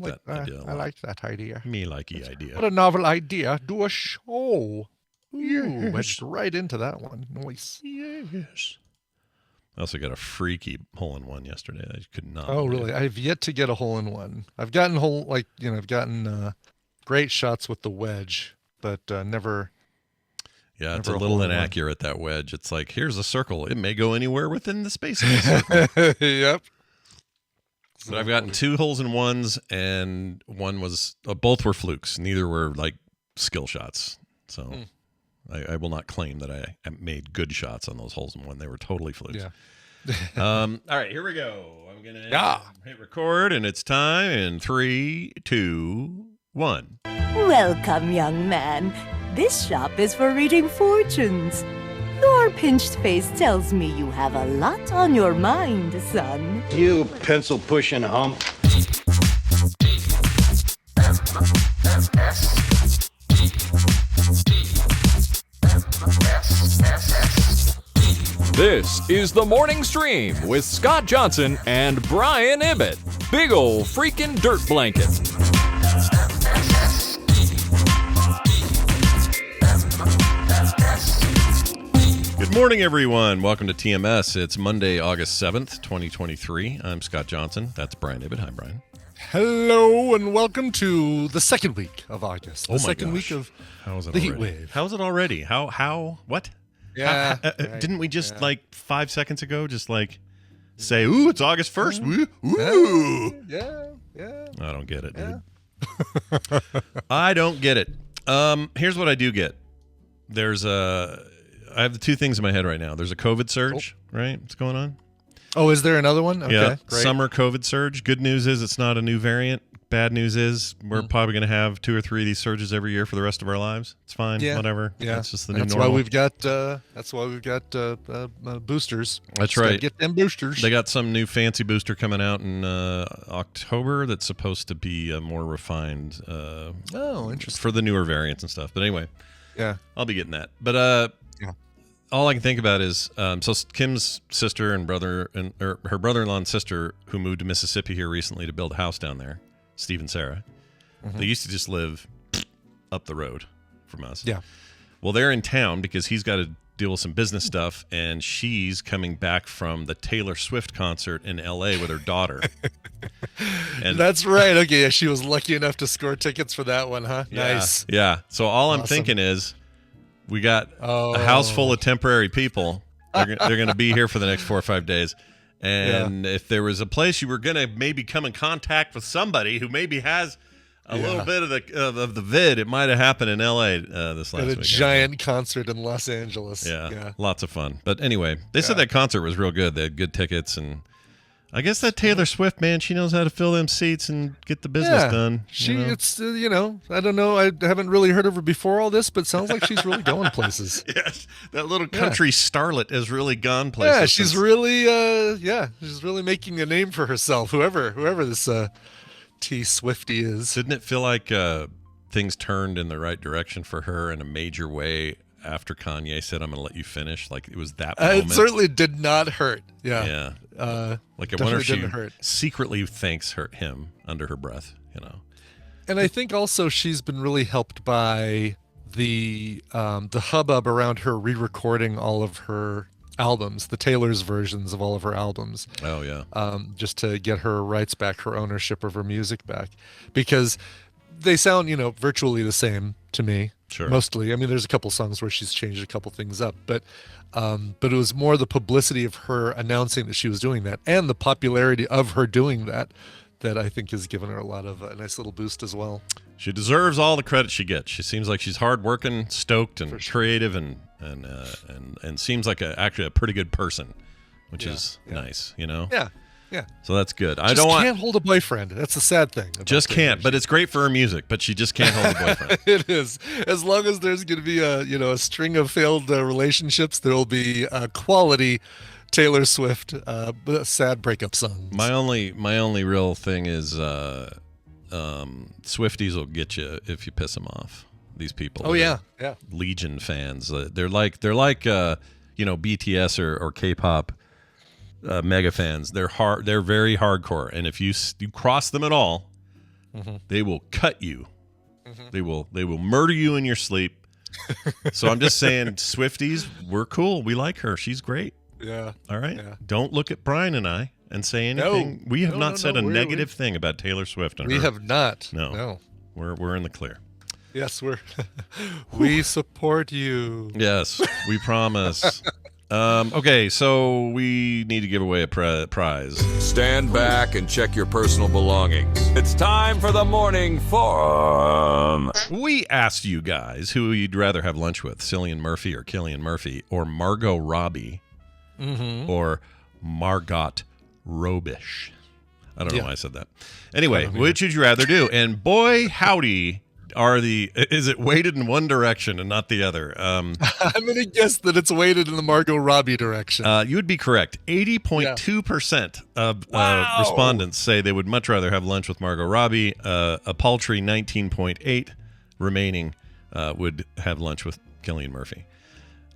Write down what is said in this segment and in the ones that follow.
like that idea a lot. I like that idea. Me likey idea. What a novel idea. Do a show. Ooh, Yes. wedged right into that one. Nice. Yes. I also got a freaky hole-in-one yesterday. I could not. Oh, believe. really? I've yet to get a hole-in-one. I've gotten I've gotten great shots with the wedge, but never. Yeah, it's never a little hole-in-one. inaccurate, that wedge. It's like, here's a circle. It may go anywhere within the space of the circle. Yep. But I've gotten 2 holes-in-ones, and one was both were flukes. Neither were like skill shots. So I will not claim that I made good shots on those holes-in-one. They were totally flukes. Yeah. All right, here we go. I'm gonna hit record, and it's time in 3, 2, 1. Welcome, young man. This shop is for reading fortunes. Your pinched face tells me you have a lot on your mind, son. You pencil-pushing hump. This is the Morning Stream with Scott Johnson and Brian Ibbett. Big ol' freaking dirt blanket. Good morning, everyone. Welcome to TMS. It's Monday, August 7th, 2023. I'm Scott Johnson. That's Brian Ibbett. Hi, Brian. Hello and welcome to the second week of August. The Oh my second gosh. week of How is it the already? heat wave. How is it already? What? Yeah. Didn't we just like 5 seconds ago just like say, ooh, it's August 1st? Ooh. Yeah. I don't get it, dude. I don't get it. Here's what I do get. I have the 2 things in my head right now. There's a COVID surge, right? What's going on? Oh, is there another one? Okay, Yeah, great. summer COVID surge. Good news is it's not a new variant. Bad news is we're probably going to have 2 or 3 of these surges every year for the rest of our lives. It's fine, whatever. Yeah, It's just the new that's normal. why we've got. That's why we've got boosters. That's Just gotta right. Get them boosters. They got some new fancy booster coming out in October that's supposed to be more refined Oh, interesting. for the newer variants and stuff. But anyway, Yeah. I'll be getting that. But Yeah. all I can think about is so Kim's sister and brother or her brother-in-law and sister who moved to Mississippi here recently to build a house down there, Steve and Sarah. They used to just live up the road from us. Yeah. Well, they're in town because he's got to deal with some business stuff, and she's coming back from the Taylor Swift concert in L.A. with her daughter. And That's right. Okay, yeah, she was lucky enough to score tickets for that one, huh? yeah, Nice. Yeah. So all I'm Awesome. thinking is we got a house full of temporary people. They're going to be here for the next 4 or 5 days. And if there was a place you were going to maybe come in contact with somebody who maybe has a little bit of the vid, it might have happened in L.A. This last At a weekend. giant concert in Los Angeles. Yeah, lots of fun. But anyway, they said that concert was real good. They had good tickets, and I guess that Taylor Swift, man, she knows how to fill them seats and get the business done. It's I don't know. I haven't really heard of her before all this, but sounds like she's really going places. Yes, that little country starlet has really gone places. Yeah, she's really making a name for herself. Whoever this T Swifty is. Didn't it feel like things turned in the right direction for her in a major way after Kanye said, "I'm going to let you finish"? Like it was that moment. It certainly did not hurt. Yeah. Like I wonder if she didn't hurt. secretly thanks him under her breath. And I think also she's been really helped by the hubbub around her re-recording all of her albums, the Taylor's versions of all of her albums. Oh yeah. Just to get her rights back, her ownership of her music back, because they sound, virtually the same to me. Sure. Mostly. I mean, there's a couple songs where she's changed a couple things up, but it was more the publicity of her announcing that she was doing that and the popularity of her doing that I think has given her a nice little boost as well. She deserves all the credit she gets. She seems like she's hardworking, stoked, and creative, and seems like actually a pretty good person, which is nice, Yeah. Yeah. So that's good. I can't hold a boyfriend. That's the sad thing. Just can't. But it's great for her music. But she just can't hold a boyfriend. It is. As long as there's going to be a string of failed relationships, there will be quality Taylor Swift sad breakup songs. My only real thing is Swifties will get you if you piss them off. These people. Oh yeah. Legion fans. They're like BTS or K-pop. Mega fans, they're very hardcore, and if you cross them at all, They will cut you. They will murder you in your sleep. So I'm just saying, Swifties, we're cool. We like her. She's great. Yeah. All right. Yeah. Don't look at Brian and I and say anything. We have not said a negative thing about Taylor Swift. We have not. No. We're in the clear. Yes, we support you. Yes, we promise. Okay, so we need to give away a prize. Stand back and check your personal belongings. It's time for the morning forum. We asked you guys who you'd rather have lunch with, Cillian Murphy or Killian Murphy, or Margot Robbie, or Margot Robish. I don't know why I said that. Anyway, which would you rather do? And boy, howdy, is it weighted in one direction and not the other? I'm going to guess that it's weighted in the Margot Robbie direction. You would be correct. 80.2% of respondents say they would much rather have lunch with Margot Robbie. A paltry 19.8% remaining would have lunch with Cillian Murphy.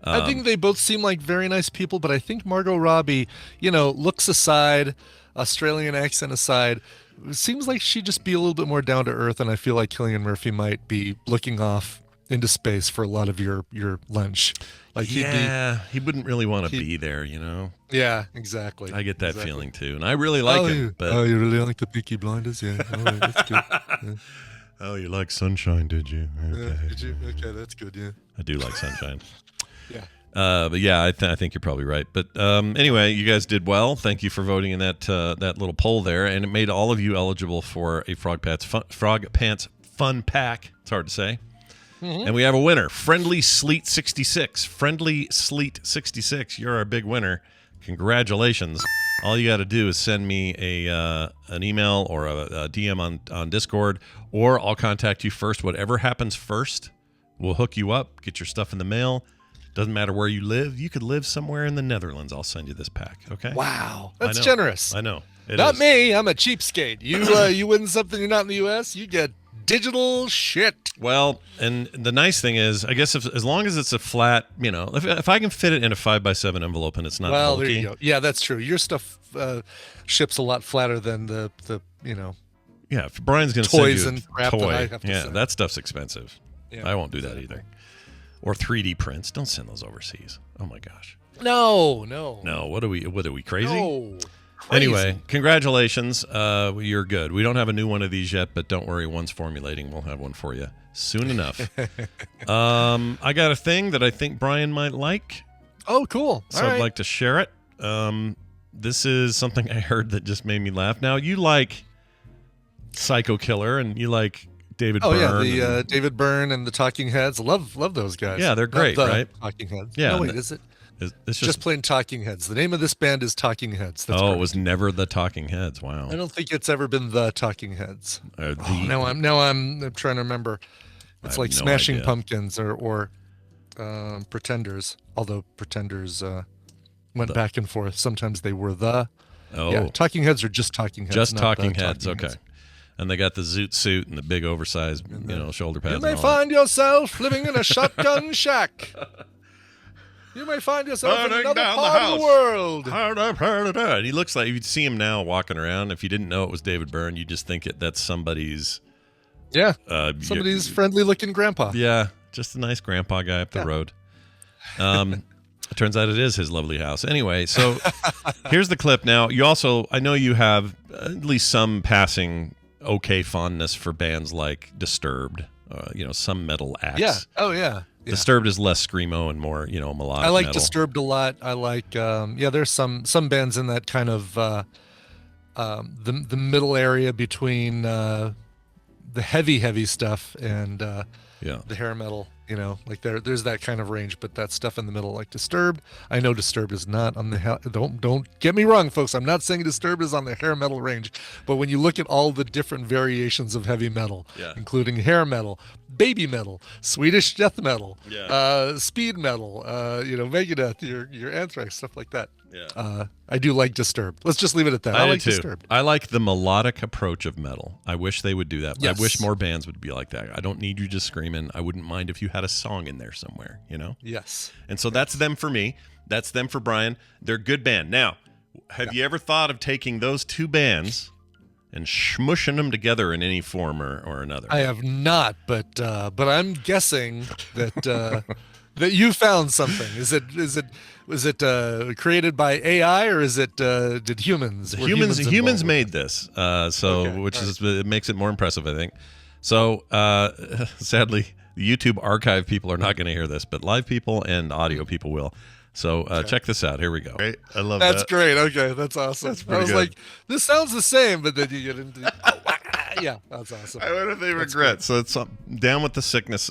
I think they both seem like very nice people, but I think Margot Robbie, looks aside, Australian accent aside, it seems like she'd just be a little bit more down to earth, and I feel like Cillian Murphy might be looking off into space for a lot of your lunch. Like he wouldn't really want to be there, Yeah, exactly. I get that feeling too, and I really like him. But you really like the Peaky Blinders? Yeah, that's good. Yeah. Oh, you like Sunshine, did you? Okay. Yeah, did you? Okay, that's good. Yeah, I do like Sunshine. Yeah. But yeah, I think you're probably right. But anyway, you guys did well. Thank you for voting in that little poll there, and it made all of you eligible for a Frog Pants Fun Pack. It's hard to say. And we have a winner, Friendly Sleet 66. Friendly Sleet 66. You're our big winner. Congratulations. All you got to do is send me an email or a DM on Discord, or I'll contact you first. Whatever happens first, we'll hook you up, get your stuff in the mail. Doesn't matter where you live. You could live somewhere in the Netherlands. I'll send you this pack. Okay. Wow, that's generous. I know. Not me. I'm a cheapskate. You win something. You're not in the U.S. You get digital shit. Well, and the nice thing is, I guess as long as it's a flat, if I can fit it in a 5x7 envelope and it's not bulky. There you go. Yeah, that's true. Your stuff ships a lot flatter than the. Yeah, if Brian's going to toys send you and crap toy, that I have to send. That stuff's expensive. Yeah, I won't do that either. Or 3D prints. Don't send those overseas. Oh my gosh. No. What are we crazy? No. Crazy. Anyway, congratulations. You're good. We don't have a new one of these yet, but don't worry. One's formulating. We'll have one for you soon enough. I got a thing that I think Brian might like. Oh, cool. So I'd like to share it. This is something I heard that just made me laugh. Now, you like Psycho Killer and you like David Byrne. The David Byrne and the Talking Heads. Love those guys. Yeah, they're great, right? Talking Heads. Yeah. No, wait, is it? It's just plain Talking Heads. The name of this band is Talking Heads. That's correct. It was never the Talking Heads. Wow. I don't think it's ever been the Talking Heads. Now I'm trying to remember. It's like Smashing Pumpkins or Pretenders. Although Pretenders went back and forth. Sometimes they were the. Oh. Yeah, Talking Heads are just Talking Heads. Just Talking Heads. Okay. And they got the zoot suit and the big oversized, shoulder pads. You may find yourself living in a shotgun shack. You may find yourself in another part of the world. And he looks like, you'd see him now walking around. If you didn't know it was David Byrne, you just think that's somebody's. Yeah. Somebody's friendly looking grandpa. Yeah. Just a nice grandpa guy up the road. It turns out it is his lovely house. Anyway, so here's the clip. Now, I know you have at least some passing okay fondness for bands like Disturbed, some metal acts. Yeah. Oh, yeah. Disturbed is less screamo and more, melodic. I like metal. Disturbed a lot. I like, there's some bands in that kind of the middle area between the heavy stuff and the hair metal. Like there's that kind of range, but that stuff in the middle, like Disturbed. I know Disturbed is not on the don't get me wrong, folks. I'm not saying Disturbed is on the hair metal range, but when you look at all the different variations of heavy metal, including hair metal, baby metal, Swedish death metal, speed metal, Megadeth, your Anthrax, stuff like that. Yeah. I do like Disturbed. Let's just leave it at that. I like Disturbed. I like the melodic approach of metal. I wish they would do that. Yes. I wish more bands would be like that. I don't need you just screaming. I wouldn't mind if you had a song in there somewhere, Yes. And so that's them for me. That's them for Brian. They're a good band. Now, have you ever thought of taking those two bands and smushing them together in any form or another? I have not, but I'm guessing that that you found something. Was it created by AI, or is it did humans? Humans made this, it makes it more impressive, I think. So sadly, the YouTube archive people are not going to hear this, but live people and audio people will. So check this out. Here we go. Great. I love That's great. Okay, that's awesome. That's I pretty was good. like, this sounds the same, but then you get into yeah, that's awesome. I wonder if they regret. So it's down with the sickness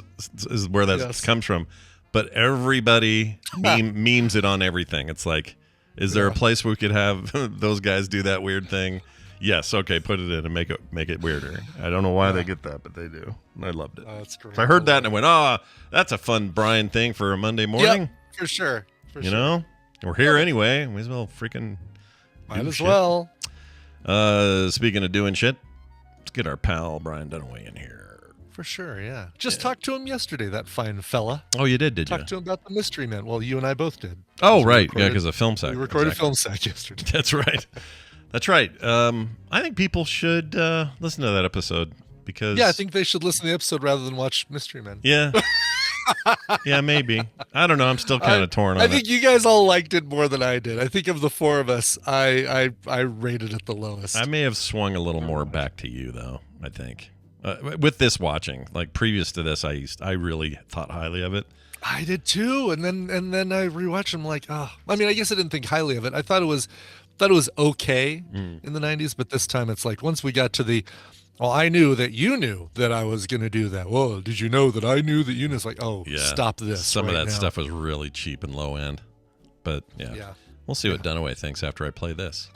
is where that comes from. But everybody memes it on everything. It's like, is there a place where we could have those guys do that weird thing? Yes. Okay, put it in and make it weirder. I don't know why they get that, but they do. I loved it. Oh, that's great. So I heard that and I went, that's a fun Brian thing for a Monday morning. Yeah, for sure. You know, we're here anyway. Might as well freaking might as well. Speaking of doing shit, let's get our pal Brian Dunaway in here. For sure, yeah. Just talked to him yesterday, that fine fella. Oh, you did you? Talked to him about the Mystery Men. Well, you and I both did. Oh, right. Yeah, because of Film Sack. We recorded Film Sack yesterday. That's right. That's right. I think people should listen to that episode because... Yeah, I think they should listen to the episode rather than watch Mystery Men. Yeah. Yeah, maybe. I don't know. I'm still kind of torn on it. I think you guys all liked it more than I did. I think of the four of us, I rated it the lowest. I may have swung a little more back to you, though, I think. With this watching, like previous to this, I really thought highly of it. I did too, and then I rewatched them. Like, I mean, I guess I didn't think highly of it. I thought it was okay in the '90s, but this time it's like once we got to the, well, I knew that you knew that I was going to do that. Well, did you know that I knew that you knew? It's like, stop this. Some right of that now. stuff was really cheap and low end, but yeah. We'll see what Dunaway thinks after I play this.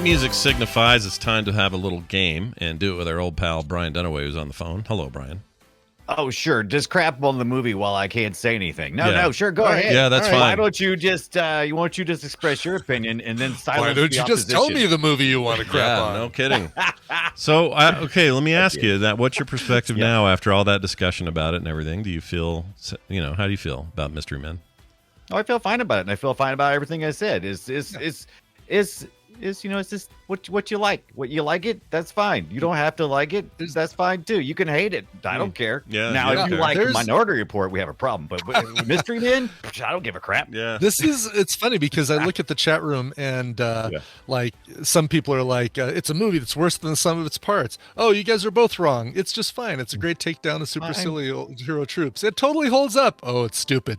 Music signifies it's time to have a little game and do it with our old pal Brian Dunaway, who's on the phone. Hello, Brian. Oh, sure. Just crap on the movie while I can't say anything. No, sure. Go ahead. Yeah, that's fine. Why don't you just express your opinion and then silence Why don't the you just tell opposition? me the movie you want to crap on? No kidding. So, okay, let me ask you that. What's your perspective now after all that discussion about it and everything? Do you feel, how do you feel about Mystery Men? Oh, I feel fine about it, and I feel fine about everything I said. It's just what you like. What you like it, that's fine. You don't have to like it, that's fine too. You can hate it. I don't care. Yeah. Now, if you like There's- Minority Report, we have a problem. But with Mystery Men, I don't give a crap. Yeah. It's funny because I look at the chat room and like some people are like, it's a movie that's worse than the sum of its parts. Oh, you guys are both wrong. It's just fine. It's a great takedown of superhero troops. It totally holds up. Oh, it's stupid.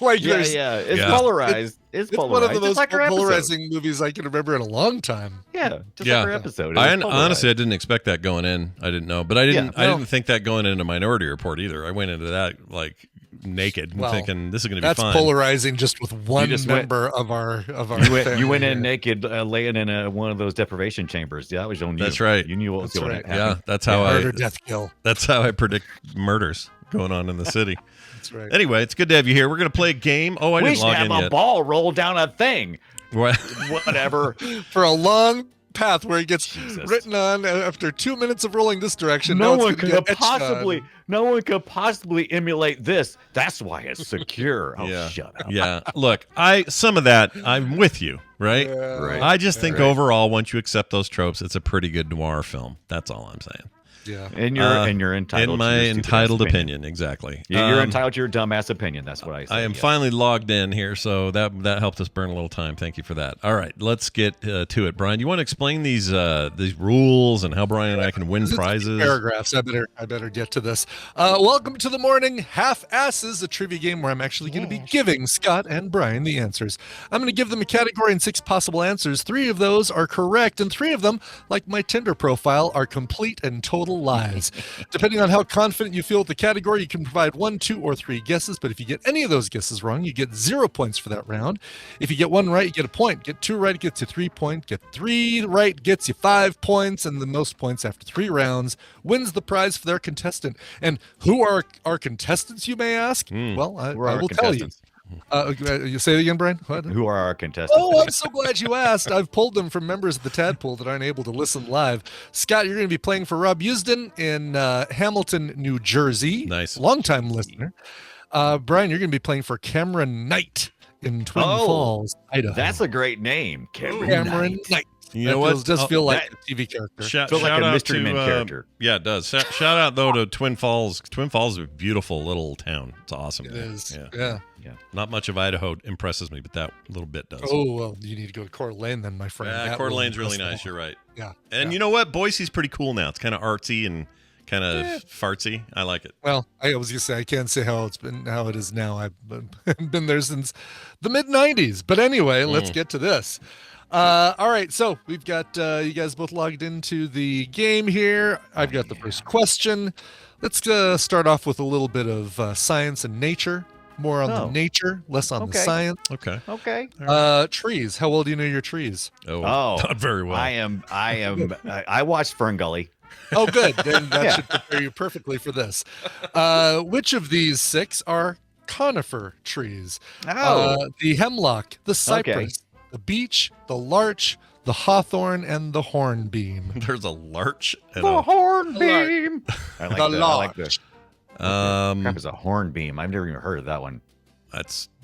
Like It's polarized. It's one polarized. of the most Just like our episode. polarizing movies I can remember in a long time. Yeah, just like our episode. Honestly, I didn't expect that going in. I didn't know, but I didn't think that going into Minority Report either. I went into that like naked and thinking this is going to be fine. That's polarizing just with one member of our family. You went in naked, laying in one of those deprivation chambers. Yeah, that was on you. That's right. You knew what was going to happen. Yeah, that's how murder, death, kill. That's how I predict murders going on in the city. That's right. Anyway, it's good to have you here. We're going to play a game. Oh, I we didn't should log have in a yet. ball roll down a thing. What? Whatever. For a long path where it gets written on after 2 minutes of rolling this direction. No one could possibly emulate this. That's why it's secure. Oh, shut up. Yeah. Look, some of that I'm with you, right? Right. I just think overall, once you accept those tropes, it's a pretty good noir film. That's all I'm saying. Yeah. And you're entitled in my to your entitled stupid-ass opinion, exactly. You're entitled to your dumbass opinion. That's what I say. I am finally logged in here, so that helped us burn a little time. Thank you for that. All right, let's get to it. Brian, you want to explain these rules and how Brian and I can win prizes? Paragraphs. I better get to this. Welcome to the morning half-asses, a trivia game where I'm actually going to be giving Scott and Brian the answers. I'm going to give them a category and 6 possible answers. 3 of those are correct, and 3 of them, like my Tinder profile, are complete and total lies. Depending on how confident you feel with the category, you can provide 1, 2, or 3 guesses, but if you get any of those guesses wrong, you get 0 points for that round. If you get 1 right, you get a point. Get 2 right, it gets you 3 points. Get 3 right, gets you 5 points, and the most points after 3 rounds wins the prize for their contestant. And who are our contestants, you may ask? Well, I will tell you. You say it again, Brian? What? Who are our contestants? Oh, I'm so glad you asked. I've pulled them from members of the Tadpole that aren't able to listen live. Scott, you're going to be playing for Rob Usden in Hamilton, New Jersey. Nice. Longtime listener. Brian, you're going to be playing for Cameron Knight in Twin Falls, Idaho. That's a great name, Cameron Knight. You know what? Does feel like a TV character. Shout like a out Mystery to, Men character. Yeah, it does. Shout out though to Twin Falls. Twin Falls is a beautiful little town. It's awesome. It is. Yeah. Yeah. Not much of Idaho impresses me, but that little bit does. Oh, well, you need to go to Coeur d'Alene then, my friend. Yeah, That Coeur will d'Alene's really impress nice. them. You're right. Yeah. And yeah. you know what? Boise's pretty cool now. It's kind of artsy and kind of fartsy. I like it. Well, I was gonna say I can't say how it is now. I've been there since the mid '90s. But anyway, let's get to this. All right, so we've got you guys both logged into the game here. I've got the first question. Let's start off with a little bit of science and nature. More on the nature, less on the science. Okay. Trees. How well do you know your trees? Oh, not very well. I watched Fern Gully. Oh, good. Then that should prepare you perfectly for this. Which of these 6 are conifer trees? The hemlock, the cypress, the beech, the larch, the hawthorn, and the hornbeam. There's a larch and The hornbeam. I like The that. I larch. like this. Crap is a hornbeam. I've never even heard of that one.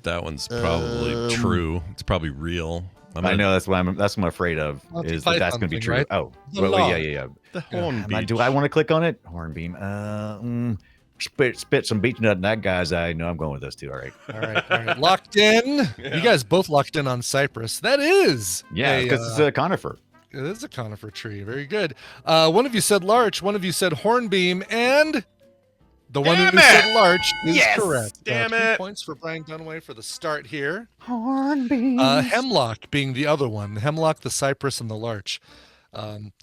that one's probably true. It's probably real. I know that's what I'm afraid of. Well, Is it's a that's python going to be thing, true? right? Oh, The well, larch. yeah. The hornbeam. Do I want to click on it? Hornbeam. Spit some beech nut in that guy's eye. No, I'm going with those two. All right. All right. Locked in. You guys both locked in on cypress. That is. Yeah, because it's a conifer. It is a conifer tree. Very good. One of you said larch. One of you said hornbeam. And the one who said larch is correct. Damn 2 it. points for Brian Dunaway for the start here. Hornbeam. Hemlock being the other one. Hemlock, the cypress, and the larch.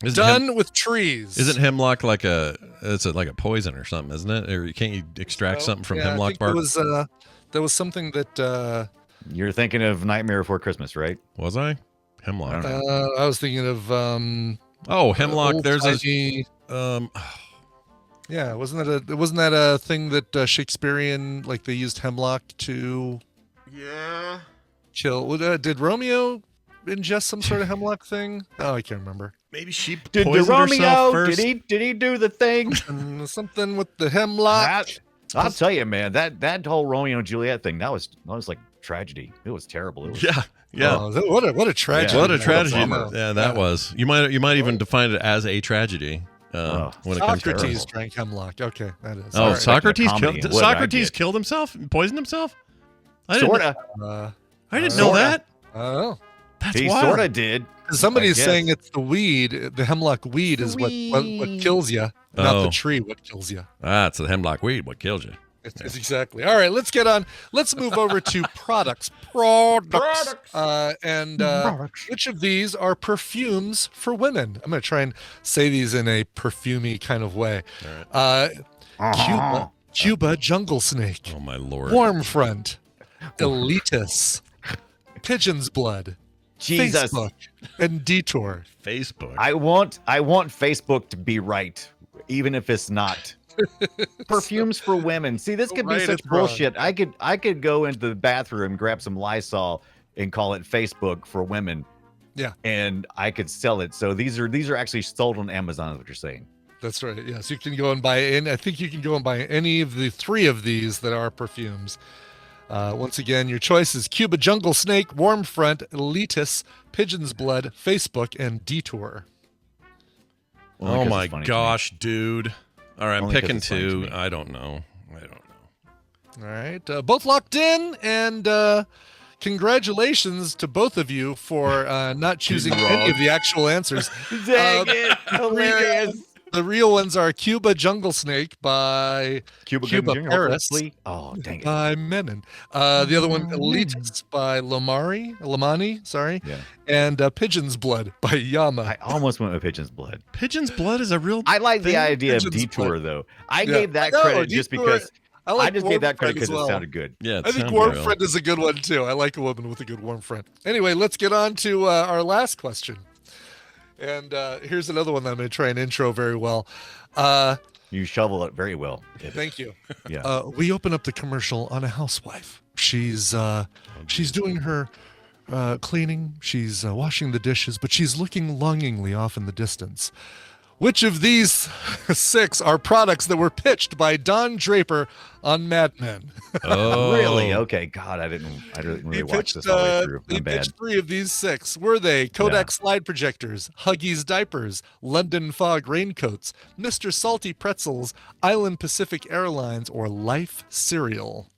Is it Done with trees. Isn't hemlock like a poison or something, isn't it? Or can't you extract something from Yeah, I hemlock think bark? there was something that You're thinking of Nightmare Before Christmas, right? Was I? Hemlock. I was thinking of hemlock. There's old-timey- yeah, wasn't that a thing that Shakespearean, like they used hemlock to kill? Did Romeo ingest some sort of hemlock thing? Oh, I can't remember. maybe she Did poisoned herself first. did he do the thing? Something with the hemlock. I'll tell you, man, that whole Romeo and Juliet thing, that was like tragedy. It was terrible. It was, Yeah. Oh, what a tragedy! What a tragedy. bummer. Yeah, that was. You might even define it as a tragedy. When it comes to Socrates her. drank hemlock. Okay, that is. Oh, All right. Socrates comedy. killed. What did I Socrates get? killed himself, poisoned himself. Sorta. I didn't know Sorta. that. Oh. That's He wild. sorta did. Somebody's I guess. saying it's the weed, the hemlock weed is what kills you, not Oh. the tree what kills you. It's the hemlock weed. What killed you? It's exactly. All right, let's get on. Let's move over to products. Products. Which of these are perfumes for women? I'm going to try and say these in a perfumey kind of way. Cuba jungle snake, Oh my lord. warm front, elitist, pigeon's blood, Jesus. Facebook, and detour. Facebook. I want Facebook to be right, even if it's not. Perfumes for women. See, this could be Right, such it's wrong. bullshit. I could go into the bathroom, grab some Lysol, and call it Facebook for women. Yeah. And I could sell it. So these are actually sold on Amazon, is what you're saying. That's right. Yes, you can go and buy. And I think you can go and buy any of the 3 of these that are perfumes. Once again, your choice is Cuba jungle snake, warm front, elitist, pigeon's blood, Facebook, and detour. Only Oh 'cause my it's funny to me. gosh, dude. All right, I'm Only 'cause picking it's funny to 2. me. I don't know. All right, both locked in, and congratulations to both of you for not choosing any of the actual answers. Dang it. Hilarious. The real ones are Cuba jungle snake by Cuba Paris. Oh, dang it. by Menon. The other one, Elitist by Lamani, sorry. Yeah. And Pigeon's Blood by Yama. I almost went with Pigeon's Blood. Pigeon's blood is a real. I like the thing? idea of Pigeon's detour, blood. though. I Yeah. gave that I know, credit just Detour- because I just Warm gave that Friend credit because as well. it sounded good. Yeah, it I think sounds Warm real. Friend is a good one too. I like a woman with a good warm friend. Anyway, let's get on to our last question. And here's another one that I'm going to try and intro very well. You shovel it very well. Thank you. Yeah. We open up the commercial on a housewife. She's doing her cleaning. She's washing the dishes, but she's looking longingly off in the distance. Which of these 6 are products that were pitched by Don Draper on Mad Men? Oh, Really? Okay. God, I didn't really watch this all the way through. He I'm bad. pitched 3 of these 6. Were they Kodak slide projectors, Huggies diapers, London Fog raincoats, Mr. Salty pretzels, Island Pacific Airlines, or Life cereal?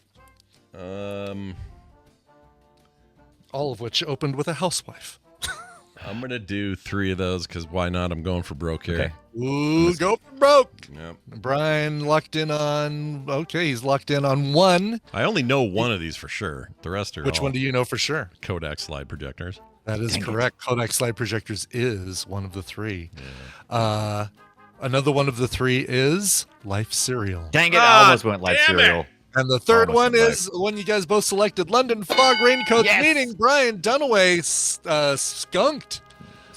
All of which opened with a housewife. I'm going to do 3 of those because why not? I'm going for broke here. Okay. Ooh, go for broke. Yep. Brian locked in on, he's locked in on 1. I only know one of these for sure. The rest are Which all one do you know for sure? Kodak slide projectors. That is correct. Kodak slide projectors is one of the 3. Yeah. Another one of the 3 is Life cereal. Dang it! I almost went Life cereal. And the third Almost one went is the one you guys both selected, London Fog raincoats, meaning Brian Dunaway skunked.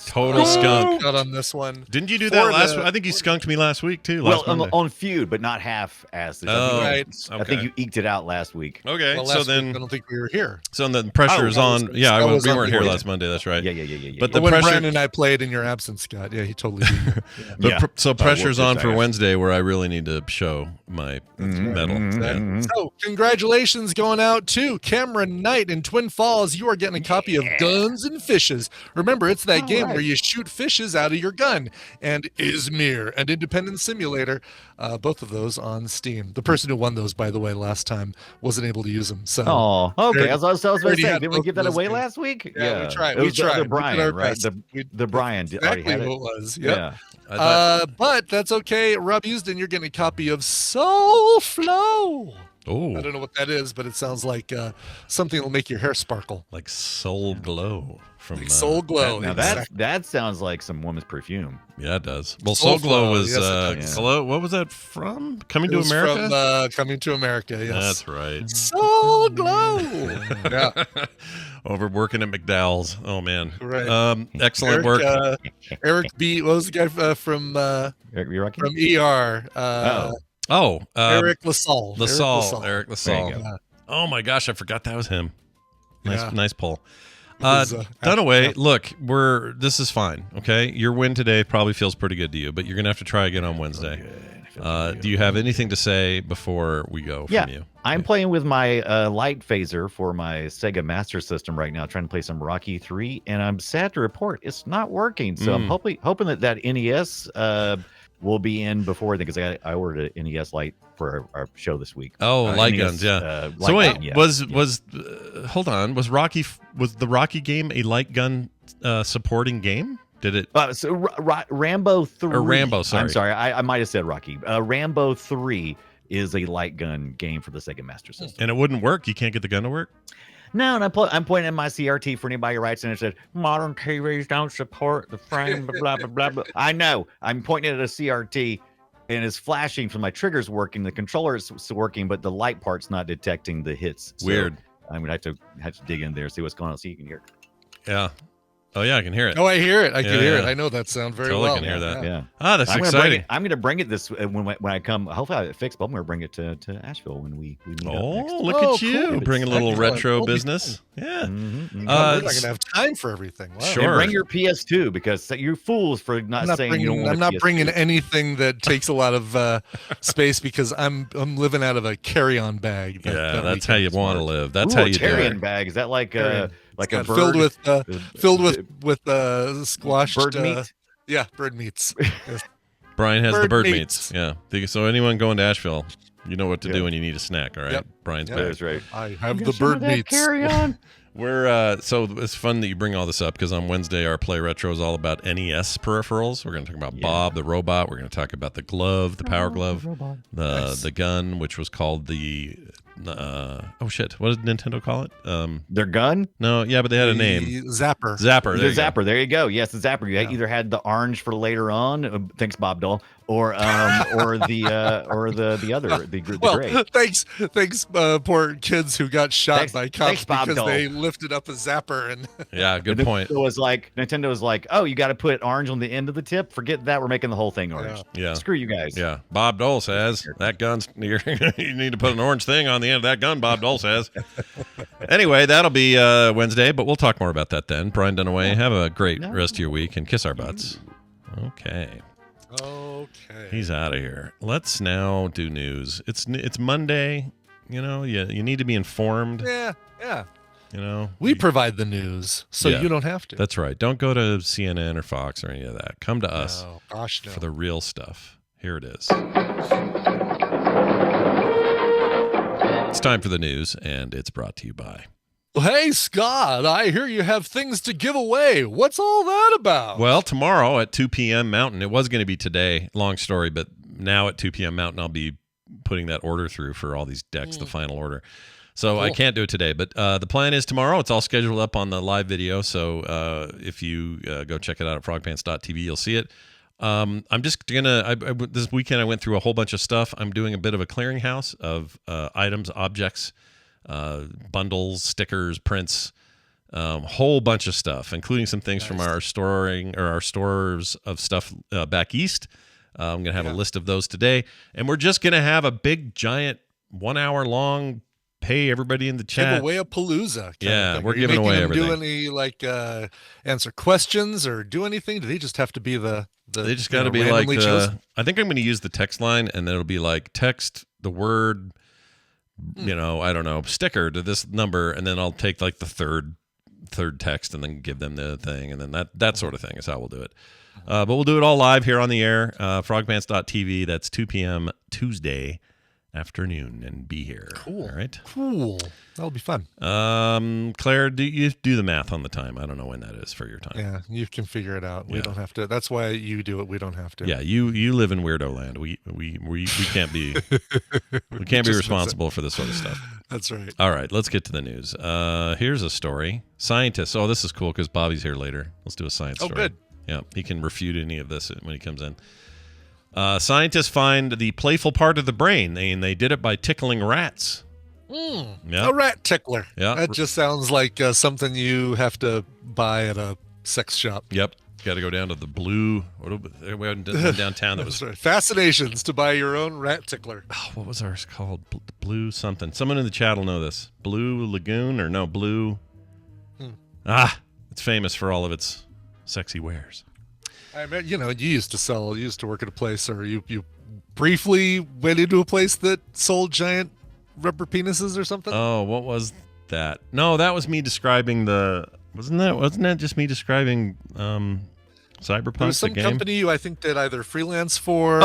Total skunk. Got on this one. Didn't you do that last week? I think you skunked me last week too. Well, on Feud, but not half-assed. Right. I think you eked it out last week. Okay, Well, so last then week, I don't think we were here. So the pressure is on. We weren't here last Monday. That's right. Yeah. But But the when pressure. Brian and I played in your absence, Scott, he totally did. So pressure's whooped on his for ass. Wednesday, where I really need to show my medal. So, congratulations going out to Cameron Knight in Twin Falls. You are getting a copy of Guns and Fishes. Remember, it's that game where you shoot fishes out of your gun. And Izmir and Independence Simulator, both of those on Steam. The person who won those, by the way, last time wasn't able to use them. So, Oh, okay. I was going to already say, had didn't we both give of that those away games. last week? Yeah, we tried. It was We tried. the We did Brian, our right? best. The Brian already exactly had who it. it was. Yep. Yeah. But that's okay. Rob Houston, you're getting a copy of Soul Flow. I Oh, don't know what that is, but it sounds like something that'll make your hair sparkle. like Soul Glow from Like Soul Glow. Now that sounds like some woman's perfume. Yeah, it does. Well, Soul Soul Glow Flow, was yes, it does. Glow. What was that from? Coming It to was America. from Coming to America, yes. That's right. Soul Glow. Yeah. Over working at McDowell's. Oh man. Right. Excellent work. Eric B. What was the guy from You reckon? ER? Eric LaSalle. Eric LaSalle. Yeah. Oh my gosh, I forgot that was him. Yeah. Nice pull. was, Dunaway, look, this is fine. Okay, your win today probably feels pretty good to you, but you're gonna have to try again on Wednesday. Do you have anything to say before we go from you? I'm playing with my light phaser for my Sega Master System right now, trying to play some Rocky 3, and I'm sad to report it's not working. So I'm hoping that NES will be in before, because I ordered an NES light for our show this week. Oh, light NES, guns, yeah. light So wait, gun, yeah. hold on, was the Rocky game a light gun supporting game? Did it? Rambo 3. Or Rambo, sorry. I'm sorry, I might have said Rocky. Rambo 3 is a light gun game for the Sega Master System. And it wouldn't work? You can't get the gun to work? No, and I'm pointing at my CRT for anybody who writes in and said, modern TVs don't support the frame, blah, blah, blah, blah. I know. I'm pointing at a CRT, and it's flashing from my triggers working. The controller is working, but the light part's not detecting the hits. So Weird. I'm going to have to dig in there, see what's going on, so you can hear it. Yeah. Oh, yeah, I can hear it. Oh, I hear it. I can hear it. Yeah. I know that sound very Totally well. can hear that. Yeah. Ah, that's I'm exciting. going to bring it this when I come. Hopefully I have it fixed, but I'm going to bring it to Asheville when we meet up next. Look Oh, at you. cool. Bring a little Excellent. retro Holy business. Yeah. Mm-hmm. We're not going to have time for everything. Wow. Sure. And bring your PS2, because you're fools for I'm not saying you don't bringing, want I'm a not PS2. bringing anything that takes a lot of space, because I'm living out of a carry-on bag. Yeah, that's how you want to live. That's Ooh, how a you do carrion it. bag. Is that like Carrion. like It's a got bird? filled with squashed bird meat? Yeah, bird meats. Yes. Brian has the Bird bird meats. meats. Yeah. So anyone going to Asheville, you know what to do when you need a snack, all right? Yep. Brian's Yep. back. That's right. I have the bird meats. Carry on. We're so it's fun that you bring all this up, because on Wednesday our Play Retro is all about NES peripherals. We're going to talk about Bob the robot. We're going to talk about the glove, the power glove, the gun, which was called the oh shit, what did Nintendo call it? Their gun? No, yeah, but they had a name. The Zapper. Zapper. The Zapper. There you go. Yes, the Zapper. You either had the orange for later on. Thanks, Bob Dole. Or the other, the gray. Thanks, poor kids who got shot by cops thanks, Bob because Dole. they lifted up a zapper and Yeah, good point. Nintendo was like, oh, you got to put orange on the end of the tip. Forget that. We're making the whole thing orange. Yeah. Screw you guys. Yeah. Bob Dole says that gun's you need to put an orange thing on the end of that gun, Bob Dole says. Anyway, that'll be Wednesday, but we'll talk more about that then. Brian Dunaway, have a great rest of your week and kiss our butts. Okay. Okay. He's out of here. Let's now do news. It's Monday. You know, you need to be informed. Yeah. You know, We provide the news, so Yeah. you don't have to. That's right. Don't go to CNN or Fox or any of that. Come to us No, gosh, no. for the real stuff. Here it is. It's time for the news, and it's brought to you by. Hey, Scott, I hear you have things to give away. What's all that about? Well, tomorrow at 2 p.m. Mountain, it was going to be today, long story, but now at 2 p.m. Mountain, I'll be putting that order through for all these decks, the final order. So I can't do it today, but the plan is tomorrow. It's all scheduled up on the live video, so if you go check it out at frogpants.tv, you'll see it. I'm just going to, this weekend I went through a whole bunch of stuff. I'm doing a bit of a clearinghouse of items, objects, bundles, stickers, prints, whole bunch of stuff, including some things from our stores of stuff back east. I'm going to have a list of those today, and we're just going to have a big, giant 1 hour long pay everybody in the chat. Give away a palooza. Yeah, we're giving away everything. Do any answer questions or do anything? Do they just have to be the They just got to be like I think I'm going to use the text line, and then it'll be like text the word, I don't know, sticker to this number, and then I'll take like the third text and then give them the thing, and then that sort of thing is how we'll do it. But we'll do it all live here on the air, frogpants.tv. That's 2 p.m. Tuesday afternoon, and be here. Cool. All right. Cool. That'll be fun. Claire, do you do the math on the time? I don't know when that is for your time. Yeah, you can figure it out. We don't have to. That's why you do it. We don't have to. Yeah, you live in weirdo land. We can't be we can't be responsible for this sort of stuff. That's right. All right, let's get to the news. Here's a story. Scientists. Oh, this is cool because Bobby's here later. Let's do a science story. Oh, good. Yeah, he can refute any of this when he comes in. Scientists find the playful part of the brain, and they did it by tickling rats. A rat tickler. Yeah. That just sounds like something you have to buy at a sex shop. Yep. Got to go down to the blue. We went downtown. That was Right. Fascinations to buy your own rat tickler. Oh, what was ours called? Blue something. Someone in the chat will know this. Blue Lagoon or no Blue? It's famous for all of its sexy wares. I mean, you used to work at a place, or you briefly went into a place that sold giant rubber penises or something. Oh, what was that? No, that was me describing wasn't that just me describing Cyberpunk, there was some the game? company you, I think, did either freelance for.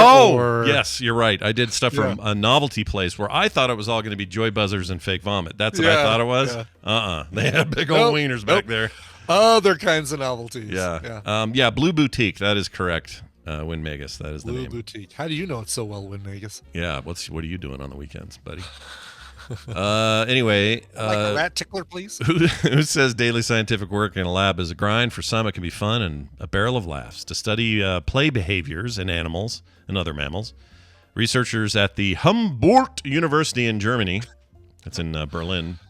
Yes, you're right. I did stuff from a novelty place where I thought it was all going to be joy buzzers and fake vomit. That's what I thought it was. Yeah. They had big old wieners back there. Other kinds of novelties. Yeah. Blue Boutique. That is correct. Win Magus. That is the Blue name. Boutique. How do you know it's so well, Win Magus? Yeah. What are you doing on the weekends, buddy? Anyway, like a rat tickler, please. Who says daily scientific work in a lab is a grind? For some, it can be fun and a barrel of laughs. To study play behaviors in animals and other mammals, researchers at the Humboldt University in Germany, that's in Berlin,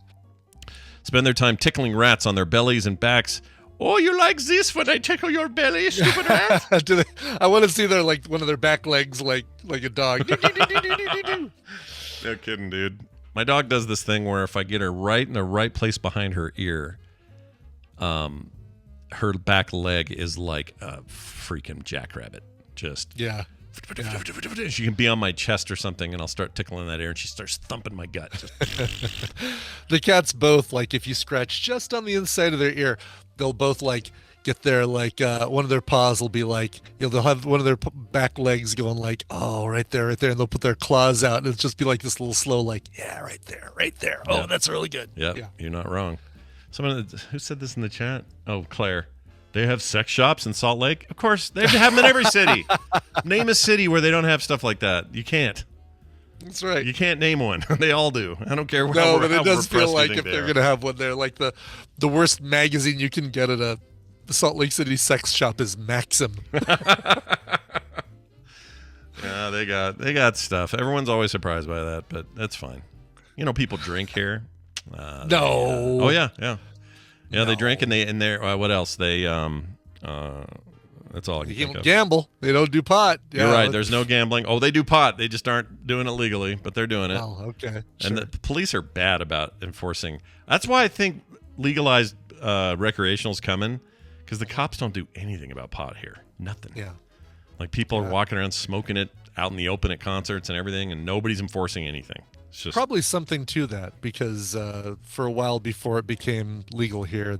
spend their time tickling rats on their bellies and backs. Oh, you like this when I tickle your belly, stupid rat? I want to see their one of their back legs like a dog. No kidding, dude. My dog does this thing where if I get her right in the right place behind her ear, her back leg is like a freaking jackrabbit. Just she can be on my chest or something, and I'll start tickling that ear, and she starts thumping my gut. The cats both, if you scratch just on the inside of their ear, they'll both get their one of their paws will be they'll have one of their back legs going right there, and they'll put their claws out, and it'll just be this little slow right there. Oh, that's really good. Yep. Yeah, you're not wrong. Someone who said this in the chat? Oh, Claire. They have sex shops in Salt Lake? Of course. They have them in every city. Name a city where they don't have stuff like that. You can't. That's right. You can't name one. They all do. I don't care. No, but it does feel like if they're going to have one there, the worst magazine you can get at a Salt Lake City sex shop is Maxim. Yeah, they got stuff. Everyone's always surprised by that, but that's fine. People drink here. No. Oh yeah. Yeah, they drink and they're what else? They that's all I can think of. Gamble. They don't do pot. Yeah, you're right. There's no gambling. Oh, they do pot. They just aren't doing it legally, but they're doing it. Oh, okay. And the police are bad about enforcing. That's why I think legalized recreational's coming, because the cops don't do anything about pot here. Nothing. Yeah. Like people are walking around smoking it out in the open at concerts and everything, and nobody's enforcing anything. It's just probably something to that because for a while before it became legal here,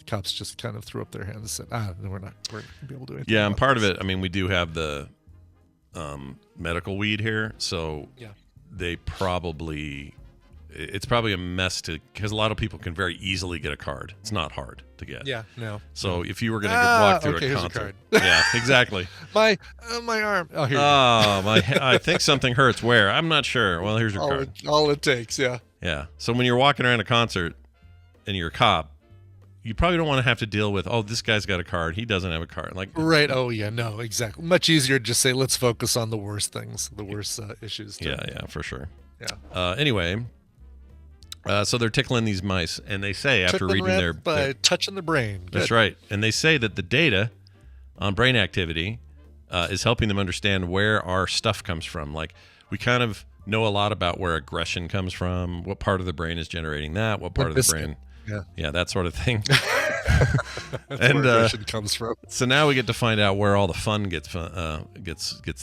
cops just kind of threw up their hands and said, no, we're not going to be able to do anything. Yeah, and part of it, I mean, we do have the medical weed here, so they probably, it's probably a mess because a lot of people can very easily get a card. It's not hard to get. Yeah, no. So if you were going to walk through a concert, yeah, exactly. my arm. Oh, here. I think something hurts. Where? I'm not sure. Well, here's your card. All it takes. Yeah. Yeah. So when you're walking around a concert and you're a cop, you probably don't want to have to deal with, this guy's got a card, he doesn't have a card. Like, right. Oh yeah. No. Exactly. Much easier to just say, let's focus on the worst things, the worst issues. Yeah. For sure. Yeah. Anyway. So they're tickling these mice, and they say after reading their touching the brain. Good. That's right, and they say that the data on brain activity is helping them understand where our stuff comes from. Like we kind of know a lot about where aggression comes from, what part of the brain is generating that, what part of the brain, that sort of thing. That's where aggression comes from. So now we get to find out where all the fun gets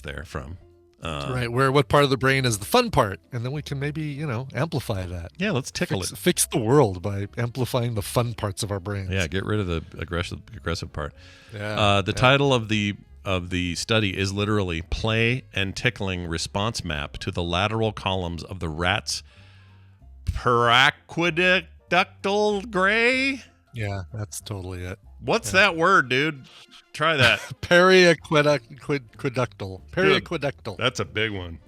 there from. Right, what part of the brain is the fun part, and then we can maybe amplify that. Yeah, let's tickle it. Fix the world by amplifying the fun parts of our brains. Yeah, get rid of the aggressive part. Yeah. The title of the study is literally "Play and Tickling Response Map to the Lateral Columns of the Rat's Periaqueductal Gray." Yeah, that's totally it. What's that word, dude? Try that. Periaqueductal. That's a big one.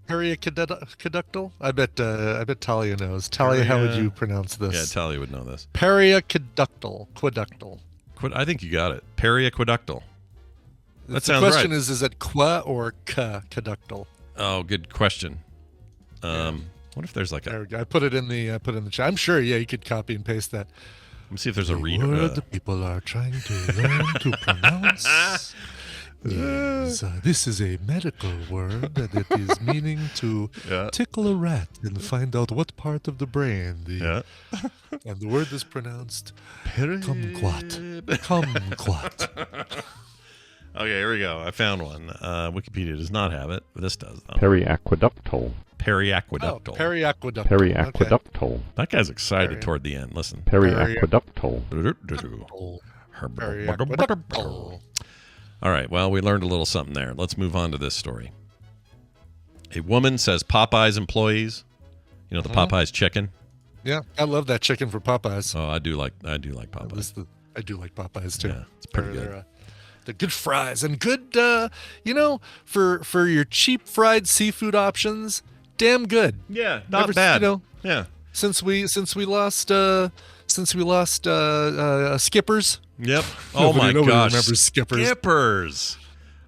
Periaqueductal? I bet Talia knows. Talia, how would you pronounce this? Yeah, Talia would know this. Periaqueductal. I think you got it. Periaqueductal. That sounds right. The question is it qua or caductal? Oh, good question. What if there's like there we go. I put it in the chat. I'm sure, you could copy and paste that. Let me see if there's a reader. The word the people are trying to learn to pronounce is, this is a medical word that it is meaning to tickle a rat and find out what part of the brain and the word is pronounced kumquat. Kumquat. Okay, here we go. I found one. Wikipedia does not have it, but this does, though. Periaqueductal. Periaqueductal. Periaqueductal. That guy's excited toward the end. Listen. Periaqueductal. All right, well, we learned a little something there. Let's move on to this story. A woman says Popeyes employees, the Popeyes chicken. Yeah, I love that chicken for Popeyes. Oh, I do like Popeyes. I do like Popeyes too. Yeah, it's pretty good. They're good fries and good, for your cheap fried seafood options, damn good. Yeah, not bad. Yeah. Since we lost Skippers. Yep. Oh my gosh. Remembers Skippers. Skippers.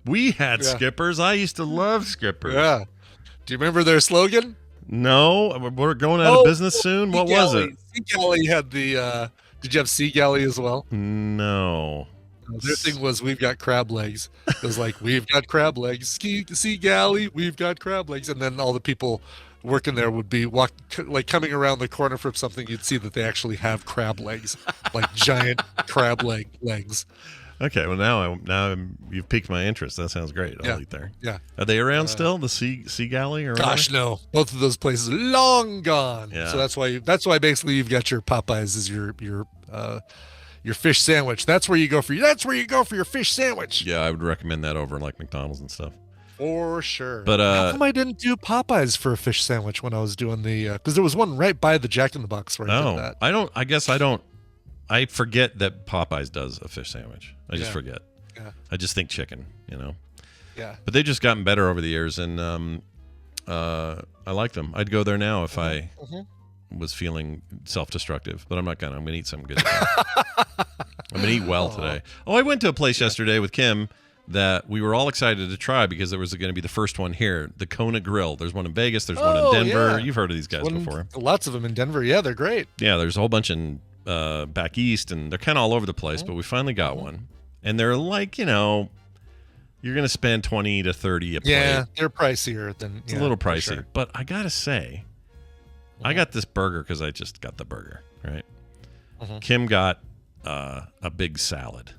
We had Skippers. I used to love Skippers. Yeah. Do you remember their slogan? No, we're going out of business soon. What was it? Sea Galley had the. Did you have Sea Galley as well? No. Their thing was, we've got crab legs. It was like, we've got crab legs. Sea Galley, we've got crab legs. And then all the people working there would be coming around the corner from something. You'd see that they actually have crab legs, like giant crab legs. Okay, well now you've piqued my interest. That sounds great. I'll eat there. Yeah. Are they around still? The Sea Galley or gosh, no. Both of those places are long gone. Yeah. So that's why basically you've got your Popeyes as your fish sandwich. That's where you go for your fish sandwich. Yeah, I would recommend that over like McDonald's and stuff. For sure. But how come I didn't do Popeyes for a fish sandwich when I was doing the because there was one right by the Jack in the Box where I did that. I forget that Popeyes does a fish sandwich. I just forget. Yeah. I just think chicken, Yeah. But they've just gotten better over the years, and I like them. I'd go there now if I was feeling self-destructive, but I'm not gonna. I'm gonna eat something good today. I'm gonna eat well today. Oh, I went to a place yesterday with Kim that we were all excited to try because there was going to be the first one here, the Kona Grill. There's one in Vegas. There's one in Denver. You've heard of these guys before. Lots of them in Denver. Yeah, they're great. Yeah, there's a whole bunch in back east, and they're kind of all over the place, but we finally got one. And they're like, you're going to spend $20 to $30 a plate. Yeah, they're pricier than. It's a little pricey. Sure. But I got to say, I got this burger because I just got the burger, right? Kim got a big salad.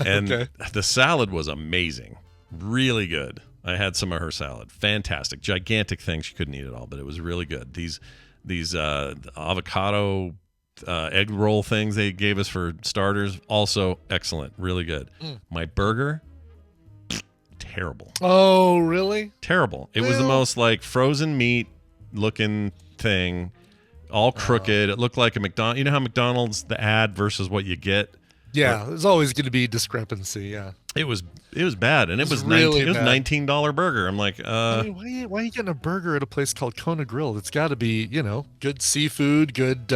And Okay. the salad was amazing. Really good. I had some of her salad. Fantastic. Gigantic thing. She couldn't eat it all, but it was really good. These avocado egg roll things they gave us for starters, also excellent. Really good. My burger, terrible. Oh, really? Terrible. It was the most like frozen meat looking thing, all crooked. It looked like a McDonald's. You know how McDonald's, the ad versus what you get? Yeah, there's always going to be discrepancy. Yeah. It was bad, and it was really it was bad. $19 burger. I'm like, I mean, why are you getting a burger at a place called Kona Grill? It's got to be, good seafood, good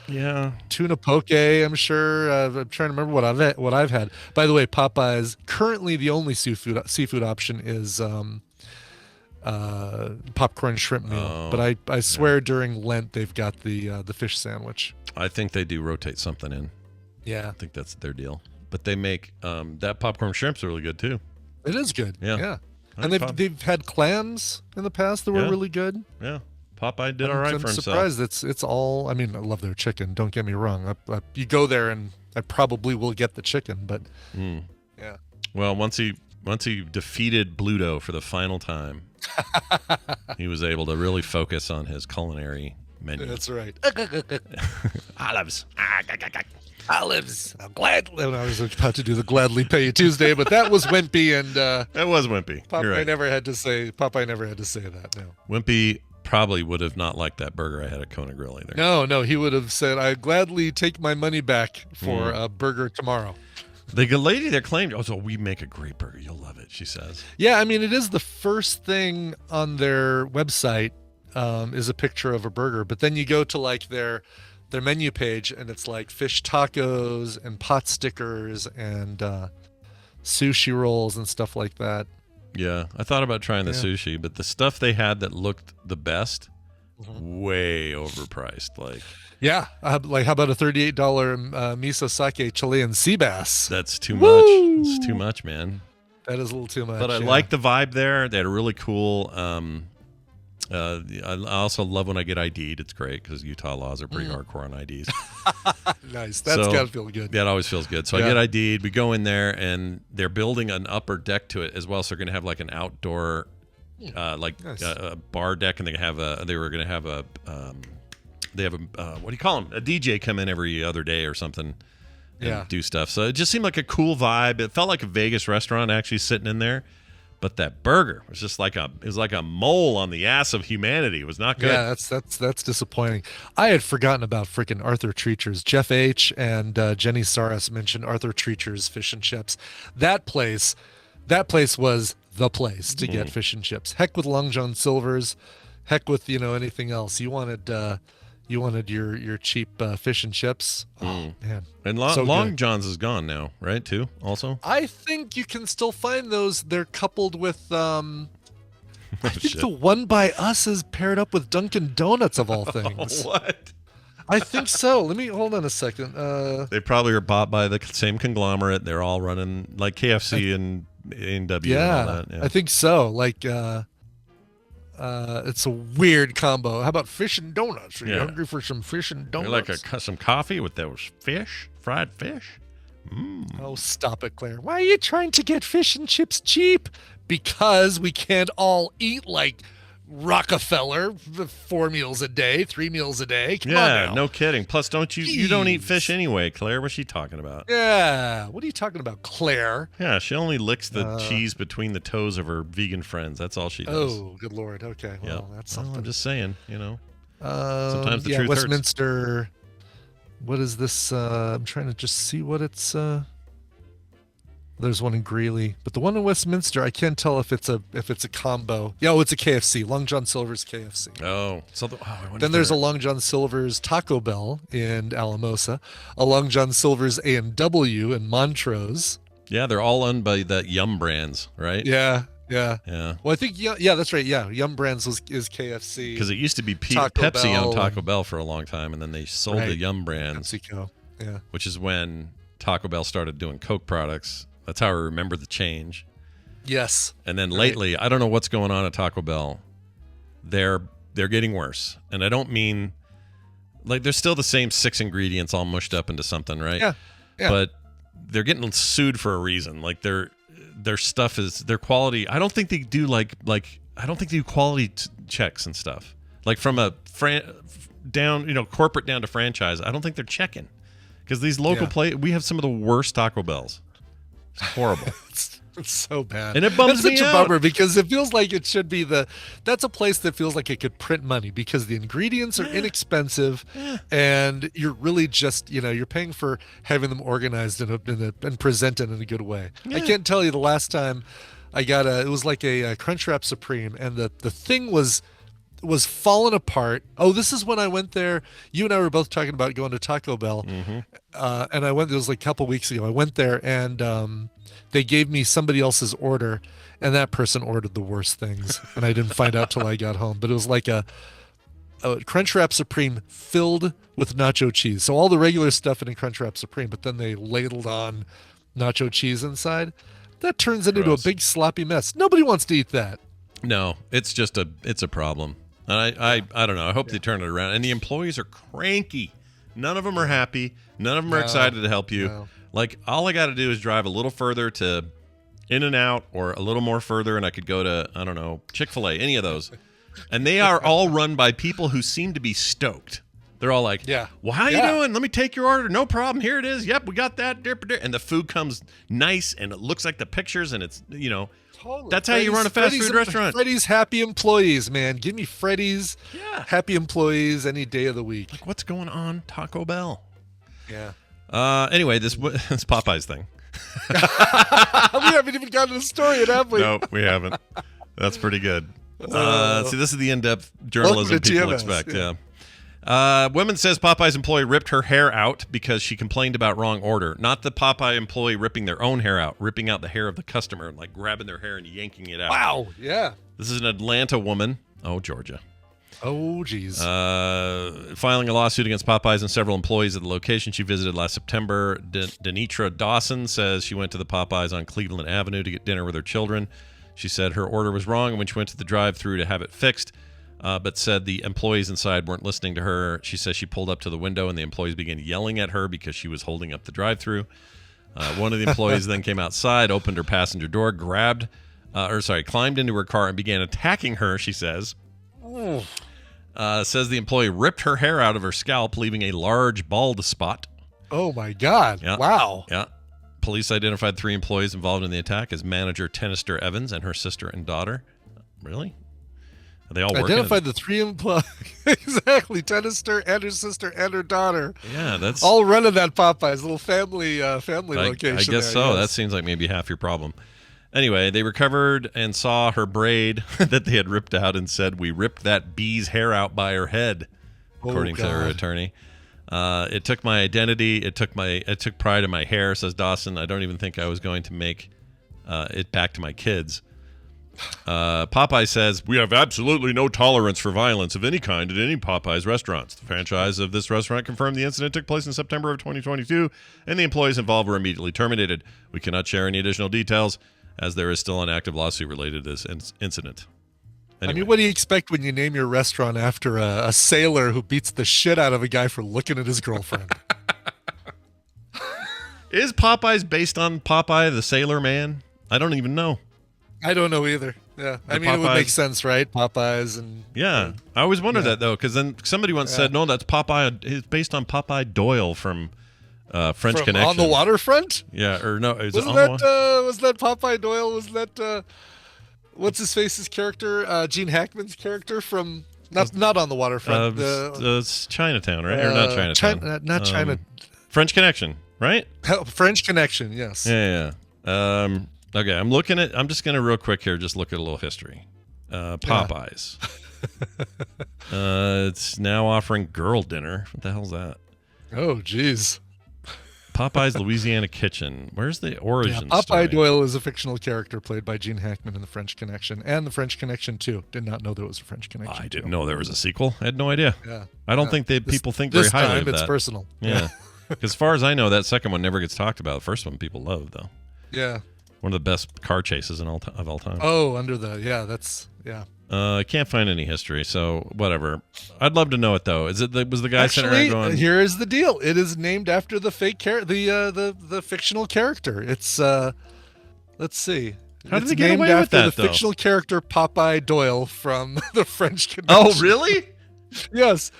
yeah. tuna poke. I'm sure. I'm trying to remember what I've had. By the way, Popeyes currently the only seafood option is popcorn shrimp meal. But I swear during Lent they've got the fish sandwich. I think they do rotate something in. Yeah, I think that's their deal. But they make that popcorn shrimp's really good too. it is good. Yeah. And they've had clams in the past that were really good. Yeah. Popeye did all right I'm for himself. surprised it's all. I mean, I love their chicken. Don't get me wrong. You go there and I probably will get the chicken, but yeah. Well, once he defeated Bluto for the final time, he was able to really focus on his culinary menu. That's right. Olives. Olives. I'm glad. And I was about to do the Gladly Pay You Tuesday, but that was wimpy, and That was wimpy. You're Popeye right. never had to say that. No. Wimpy probably would have not liked that burger I had at Kona Grill either. No, he would have said, "I gladly take my money back for a burger tomorrow." The lady that claimed, we make a great burger. You'll love it, she says. Yeah, I mean, it is the first thing on their website is a picture of a burger, but then you go to like their menu page and it's like fish tacos and pot stickers and sushi rolls and stuff like that. Yeah, I thought about trying the sushi, but the stuff they had that looked the best, way overpriced. Like, yeah, like how about a $38 miso sake Chilean sea bass? that's too much. It's too much, man. That is a little too much. But I like the vibe there. They had a really cool. I also love when I get ID'd. It's great because Utah laws are pretty hardcore on IDs. nice. That's gotta feel good. That always feels good. So I get ID'd. We go in there, and they're building an upper deck to it as well. So they're going to have like an outdoor, Nice. a bar deck, and they were going to have a what do you call them? A DJ come in every other day or something. And do stuff. So it just seemed like a cool vibe. It felt like a Vegas restaurant actually sitting in there. But that burger was just like a mole on the ass of humanity. It was not good. Yeah, that's disappointing. I had forgotten about freaking Arthur Treacher's. Jeff H. and Jenny Saras mentioned Arthur Treacher's fish and chips. That place was the place to get fish and chips. Heck with Long John Silver's. Heck with anything else. You wanted your cheap fish and chips. Oh man. And So Long good. John's is gone now, right? Too also. I think you can still find those. They're coupled with I think Shit. the One by Us is paired up with Dunkin' Donuts of all things. What? I think so. Let me hold on a second. They probably are bought by the same conglomerate. They're all running like KFC and A&W and all that. Yeah. I think so. Like it's a weird combo. How about fish and donuts? Are you hungry for some fish and They're donuts? like some coffee with those fried fish. Oh, stop it, Claire. Why are you trying to get fish and chips cheap? Because we can't all eat like Rockefeller 4 meals a day, 3 meals a day. Come on Yeah, now. no kidding. Plus, you don't eat Jeez. fish anyway, Claire. What's she talking about? Yeah. What are you talking about, Claire? Yeah, she only licks the cheese between the toes of her vegan friends. That's all she does. Oh, good Lord. Okay. Yeah. Well, that's Well, something. I'm just saying, sometimes the truth Westminster. What is this? I'm trying to just see what it's. There's one in Greeley, but the one in Westminster, I can't tell if it's a combo. Yeah, it's a KFC. Long John Silver's KFC. hurts. Oh, so Then there's a Long John Silver's Taco Bell in Alamosa, a Long John Silver's A&W in Montrose. Yeah, they're all owned by that Yum Brands, right? Yeah. Yeah. Well, I think yeah, that's right. Yeah, Yum Brands is KFC. Because it used to be Taco Pepsi Bell owned Taco Bell for a long time, and then they sold the Right. Yum Brands, PepsiCo. Yeah. which is when Taco Bell started doing Coke products. That's how I remember the change. Yes. And then lately, I don't know what's going on at Taco Bell. They're getting worse, and I don't mean like they're still the same 6 ingredients all mushed up into something, right? Yeah. But they're getting sued for a reason. Like their stuff is their quality. I don't think they do I don't think they do quality checks and stuff. Like from a corporate down to franchise. I don't think they're checking because these local we have some of the worst Taco Bells. It's horrible. It's so bad. And it bums me out. It's such a bummer because it feels like it should be that's a place that feels like it could print money because the ingredients are inexpensive and you're really just, you're paying for having them organized and presented in a good way. Yeah. I can't tell you the last time I got it was like a Crunchwrap Supreme and the thing was falling apart. Oh, this is when I went there. You and I were both talking about going to Taco Bell. Mm-hmm. And I went, it was like a couple weeks ago. I went there and they gave me somebody else's order and that person ordered the worst things. And I didn't find out till I got home. But it was like a Crunchwrap Supreme filled with nacho cheese. So all the regular stuff in a Crunchwrap Supreme, but then they ladled on nacho cheese inside. That turns it into a big sloppy mess. Nobody wants to eat that. No, it's a problem. And I don't know. I hope they turn it around. And the employees are cranky. None of them are happy. None of them are excited to help you. No. Like, all I got to do is drive a little further to In-N-Out or a little more further, and I could go to, I don't know, Chick-fil-A, any of those. And they are all run by people who seem to be stoked. They're all like, well, how you doing? Let me take your order. No problem. Here it is. Yep, we got that. And the food comes nice, and it looks like the pictures, and it's, totally. That's how you run a fast food restaurant. Freddy's happy employees, man. Give me Freddy's happy employees any day of the week. Like, what's going on, Taco Bell? Yeah. Anyway, this Popeyes thing. We haven't even gotten to the story yet, have we? No, we haven't. That's pretty good. See, this is the in-depth journalism people TMS, expect. Yeah. Woman says Popeyes employee ripped her hair out because she complained about wrong order. Not the Popeye employee ripping their own hair out, ripping out the hair of the customer, like grabbing their hair and yanking it out. Wow. Yeah. This is an Atlanta woman. Oh, Georgia. Oh, geez. Filing a lawsuit against Popeyes and several employees at the location she visited last September. Denitra Dawson says she went to the Popeyes on Cleveland Avenue to get dinner with her children. She said her order was wrong, and when she went to the drive-thru to have it fixed, but said the employees inside weren't listening to her. She says she pulled up to the window, and the employees began yelling at her because she was holding up the drive-thru. One of the employees then came outside, opened her passenger door, climbed into her car, and began attacking her, she says. Says the employee ripped her hair out of her scalp, leaving a large bald spot. Oh, my God. Yeah. Wow. Yeah. Police identified 3 employees involved in the attack as manager Tennister Evans and her sister and daughter. Really? Are they all working? Identified the 3 employees. Exactly. Tennister and her sister and her daughter. Yeah, that's all running that Popeyes little family location. I guess so. Yes. That seems like maybe half your problem. Anyway, they recovered and saw her braid that they had ripped out and said, "We ripped that bee's hair out by her head," according to her attorney. It took my identity. It took pride in my hair, says Dawson. I don't even think I was going to make it back to my kids. Popeye says, "We have absolutely no tolerance for violence of any kind at any Popeyes restaurants. The franchise of this restaurant confirmed the incident took place in September of 2022, and the employees involved were immediately terminated. We cannot share any additional details, as there is still an active lawsuit related to this incident." Anyway. I mean, what do you expect when you name your restaurant after a sailor who beats the shit out of a guy for looking at his girlfriend? Is Popeyes based on Popeye the Sailor Man? I don't even know. I don't know either. Yeah, I mean, Popeyes, it would make sense, right? Popeyes and I always wondered that though, because then somebody once said, "No, that's Popeye. It's based on Popeye Doyle from French Connection." On the Waterfront? Yeah, or no? Was that Popeye Doyle? Was that what's his face's character? Gene Hackman's character from not On the Waterfront. It's Chinatown, right? Or not Chinatown? Not China. French Connection, right? French Connection. Yes. Yeah. Okay, I'm just going to real quick here, just look at a little history. Popeyes. It's now offering girl dinner. What the hell's that? Oh, geez. Popeyes Louisiana Kitchen. Where's the origin Popeye story? Doyle is a fictional character played by Gene Hackman in The French Connection, and The French Connection 2. Did not know there was a French Connection. I didn't know there was a sequel. I had no idea. Yeah. I don't think people think very highly of that. This time it's personal. Yeah. Because as far as I know, that second one never gets talked about. The first one people love, though. Yeah. One of the best car chases of all time. Oh, I can't find any history, so whatever. I'd love to know it though. Was the guy sitting Actually, around going? here is the deal. It is named after the the fictional character. It's let's see. How did It's they get named away with after that, the though? fictional character Popeye Doyle from the French Connection. Oh, really? Yes.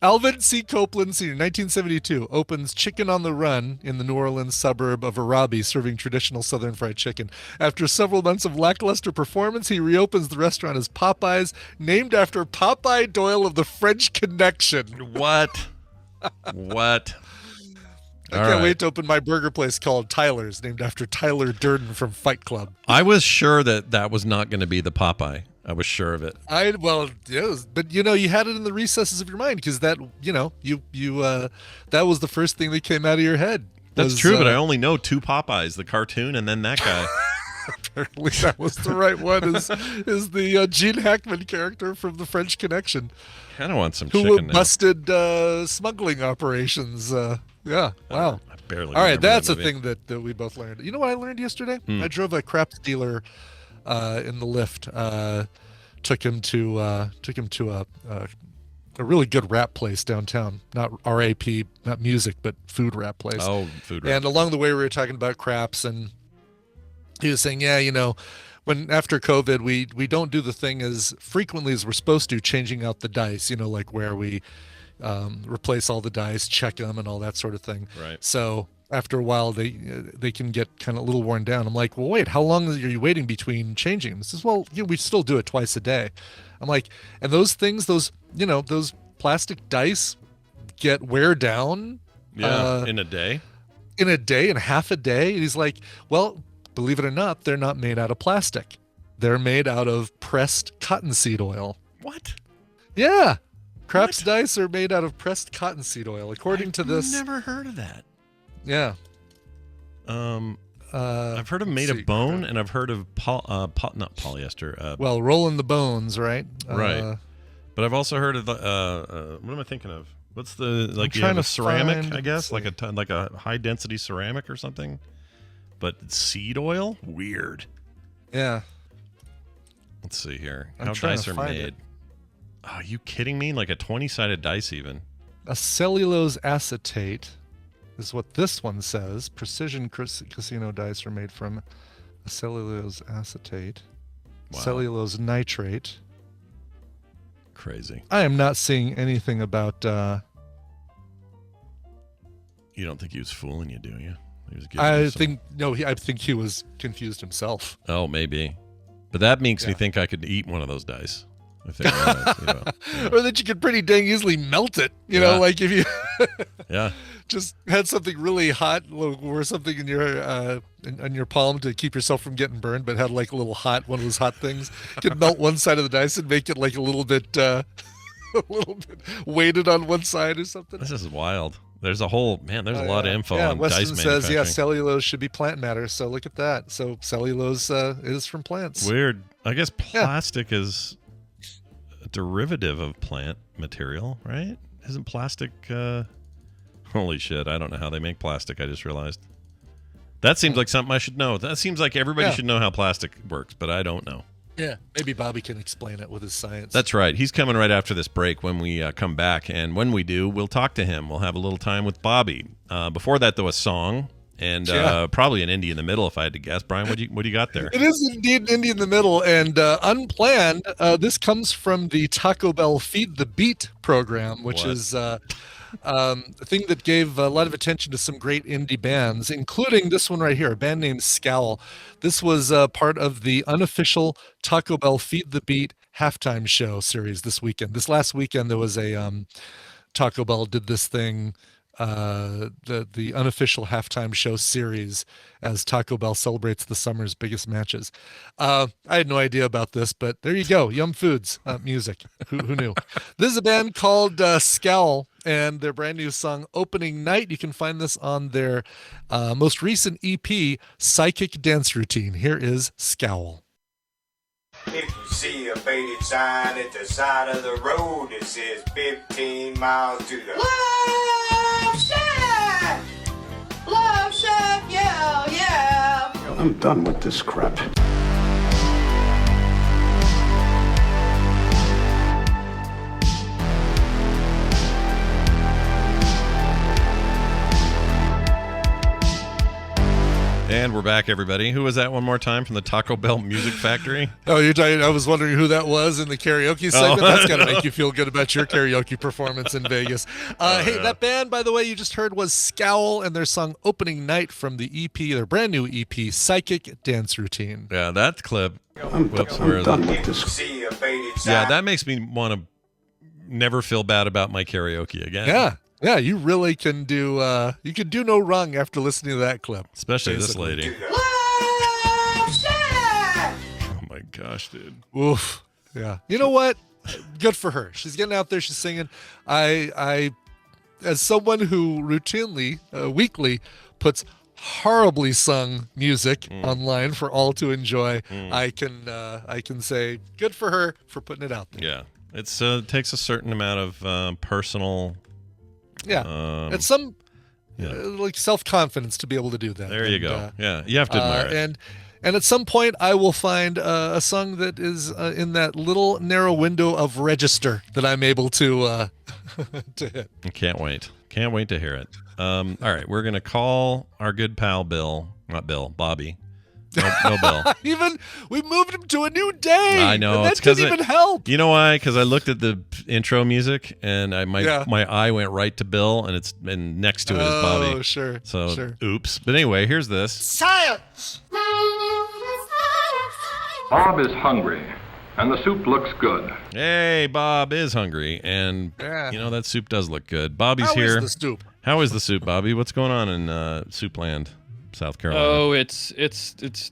Alvin C. Copeland Sr., 1972, opens Chicken on the Run in the New Orleans suburb of Arabi, serving traditional Southern fried chicken. After several months of lackluster performance, he reopens the restaurant as Popeyes, named after Popeye Doyle of the French Connection. What? What? I can't wait to open my burger place called Tyler's, named after Tyler Durden from Fight Club. I was sure that was not going to be the Popeye. I was sure of it. But you had it in the recesses of your mind because that, that was the first thing that came out of your head. That's true, but I only know two Popeyes, the cartoon and then that guy. Apparently that was the right one, is the Gene Hackman character from the French Connection. I kind of want some who chicken now. busted smuggling operations. Yeah, wow. I barely All right, remember that's that a movie. thing that we both learned. You know what I learned yesterday? I drove a craps dealer in the lift. Took him to a really good rap place downtown. Not RAP, not music, but food rap place. Oh, food rap. And along the way, we were talking about craps, and he was saying, when after COVID, we don't do the thing as frequently as we're supposed to, changing out the dice, like where we replace all the dice, check them, and all that sort of thing. Right. So after a while, they can get kind of a little worn down. I'm like, well, wait, how long are you waiting between changing them? He says, well, we still do it twice a day. I'm like, and those things, those plastic dice get wear down. Yeah, in a day. In half a day. And he's like, well, believe it or not, they're not made out of plastic. They're made out of pressed cottonseed oil. What? Yeah. Craps dice are made out of pressed cottonseed oil, according to this. I've never heard of that. Yeah. I've heard of made of bone, and I've heard of not polyester. Well, rolling the bones, right? Right. But I've also heard of what am I thinking of? What's the you have a ceramic? I guess like a high density ceramic or something. But seed oil, weird. Yeah. Let's see here. I'm How trying dice to are find made? it. Oh, are you kidding me? Like a 20-sided dice, even. A cellulose acetate is what this one says. Precision casino dice are made from a cellulose acetate, cellulose nitrate. Crazy. I am not seeing anything about. You don't think he was fooling you, do you? He was I think he was confused himself. Oh, maybe. But that makes me think I could eat one of those dice. If they were, Or that you could pretty dang easily melt it. Like if you just had something really hot or something in your on your palm to keep yourself from getting burned, but had like a little hot one of those hot things. You could melt one side of the dice and make it like a little bit weighted on one side or something. This is wild. There's a whole there's a lot of info on Weston dice says, manufacturing. cellulose should be plant matter. So look at that. So cellulose is from plants. Weird. I guess plastic is a derivative of plant material, right? Isn't plastic holy shit, I don't know how they make plastic. I just realized. That seems like something I should know. That seems like everybody should know how plastic works, but I don't know. Yeah, maybe Bobby can explain it with his science. That's right. He's coming right after this break when we come back. And when we do, we'll talk to him. We'll have a little time with Bobby. Before that, though, a song and probably an indie in the middle, if I had to guess. Brian, what do you got there? It is indeed an indie in the middle. And unplanned, this comes from the Taco Bell Feed the Beat program, which is a thing that gave a lot of attention to some great indie bands, including this one right here, a band named Scowl. This was part of the unofficial Taco Bell Feed the Beat halftime show series this weekend. This last weekend, there was a Taco Bell did this thing, the unofficial halftime show series as Taco Bell celebrates the summer's biggest matches. I had no idea about this, but there you go. Yum Foods music. Who knew? This is a band called Scowl, and their brand new song Opening Night. You can find this on their most recent EP, Psychic Dance Routine. Here is Scowl. If you see a faded sign at the side of the road, it says 15 miles to the Love Shack! Love Shack, yeah, yeah. I'm done with this crap. And we're back, everybody. Who was that one more time from the Taco Bell Music Factory? Oh, you're talking. I was wondering who that was in the karaoke segment. That's got to make you feel good about your karaoke performance in Vegas. Hey, that band, by the way, you just heard was Scowl and their song "Opening Night" from the EP, their brand new EP, "Psychic Dance Routine." Yeah, that clip. I'm done with this. See a faded sign. Yeah, that makes me want to never feel bad about my karaoke again. Yeah, you really can do. You can do no wrong after listening to that clip. Especially basically. this lady. Oh my gosh, dude. Oof. Yeah. You know what? Good for her. She's getting out there. She's singing. I, as someone who routinely, weekly, puts horribly sung music online for all to enjoy, I can say good for her for putting it out there. Yeah, it's takes a certain amount of personal. Yeah, it's some like self-confidence to be able to do that. There you go. Yeah, you have to admire it. And at some point, I will find a song that is in that little narrow window of register that I'm able to to hit. I can't wait. Can't wait to hear it. All right, we're gonna call our good pal Bobby. No Bill. We moved him to a new day. I know. And that didn't even help. You know why? Because I looked at the intro music and my eye went right to Bill, and next to it is Bobby. Oh, sure. So sure. Oops. But anyway, here's this. Science! Bob is hungry, and the soup looks good. Hey, Bob is hungry, and that soup does look good. Bobby's here. How is the soup? How is the soup, Bobby? What's going on in Soupland, South Carolina? Oh, it's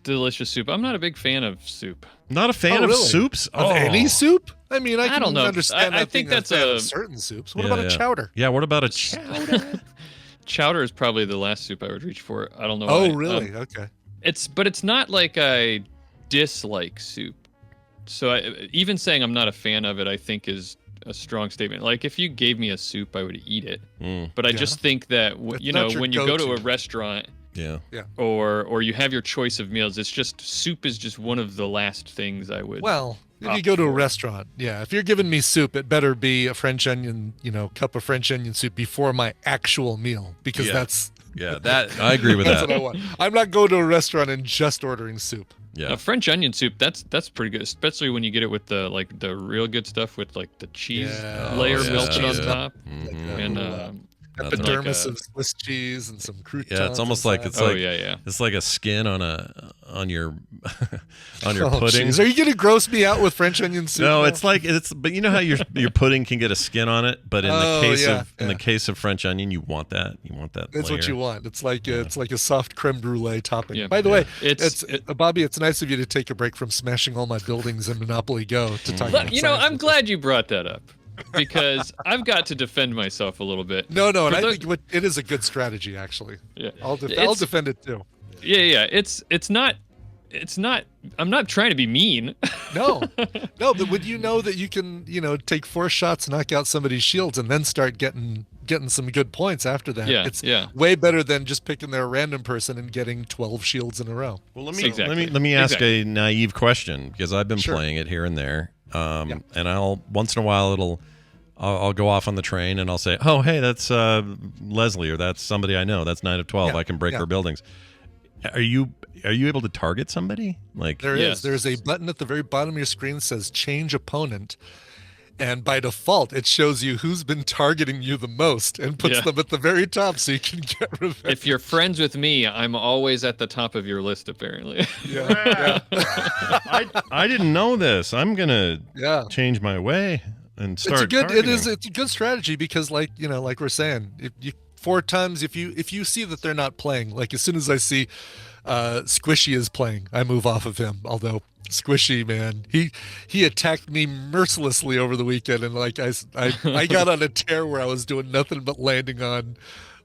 delicious soup. I'm not a big fan of soup. Not a fan of soups? Of any soup? I mean, I don't know. understand. I think that's certain soups. What about a chowder? Yeah, what about a chowder? Chowder is probably the last soup I would reach for. I don't know. Oh, why. really? Okay. It's not like I dislike soup. So even saying I'm not a fan of it, I think is a strong statement. Like if you gave me a soup, I would eat it. But I just think that when you go to a restaurant, or you have your choice of meals, it's just soup is just one of the last things I would. Well, if you go to a restaurant, if you're giving me soup, it better be a French onion, cup of French onion soup before my actual meal, because that's. Yeah, that I agree with that's that. What I want. I'm not going to a restaurant and just ordering soup. Yeah, a French onion soup that's pretty good, especially when you get it with the real good stuff with like the cheese layer melted on top, and epidermis of Swiss cheese and some croutons. Yeah, it's almost like it's like a skin on your pudding. Geez. Are you going to gross me out with French onion soup? No, but you know how your pudding can get a skin on it, but in the case of French onion, you want that. That's layer. what you want. It's like a soft creme brulee topping. Yeah, by the way, Bobby, it's nice of you to take a break from smashing all my buildings in Monopoly Go to talk about I'm glad you brought that up. Because I've got to defend myself a little bit. No, and I think it is a good strategy, actually. Yeah, I'll defend it too. Yeah. It's not. I'm not trying to be mean. No. But would you know that you can, take 4 shots, knock out somebody's shields, and then start getting some good points after that? Yeah, it's way better than just picking their random person and getting 12 shields in a row. Well, let me ask a naive question, because I've been playing it here and there. And I'll once in a while I'll go off on the train and I'll say, oh, hey, that's Leslie, or that's somebody I know. That's 9 of 12. I can break her buildings. Are you able to target somebody? Like there is. There's a button at the very bottom of your screen that says change opponent. And by default, it shows you who's been targeting you the most and puts them at the very top so you can get revenge. If you're friends with me, I'm always at the top of your list, apparently. I didn't know this. I'm going to change my way and start targeting. It's a good strategy because like we're saying, if you 4 times, if you see that they're not playing, like as soon as I see Squishy is playing, I move off of him, although Squishy, man, he attacked me mercilessly over the weekend, and like I got on a tear where I was doing nothing but landing on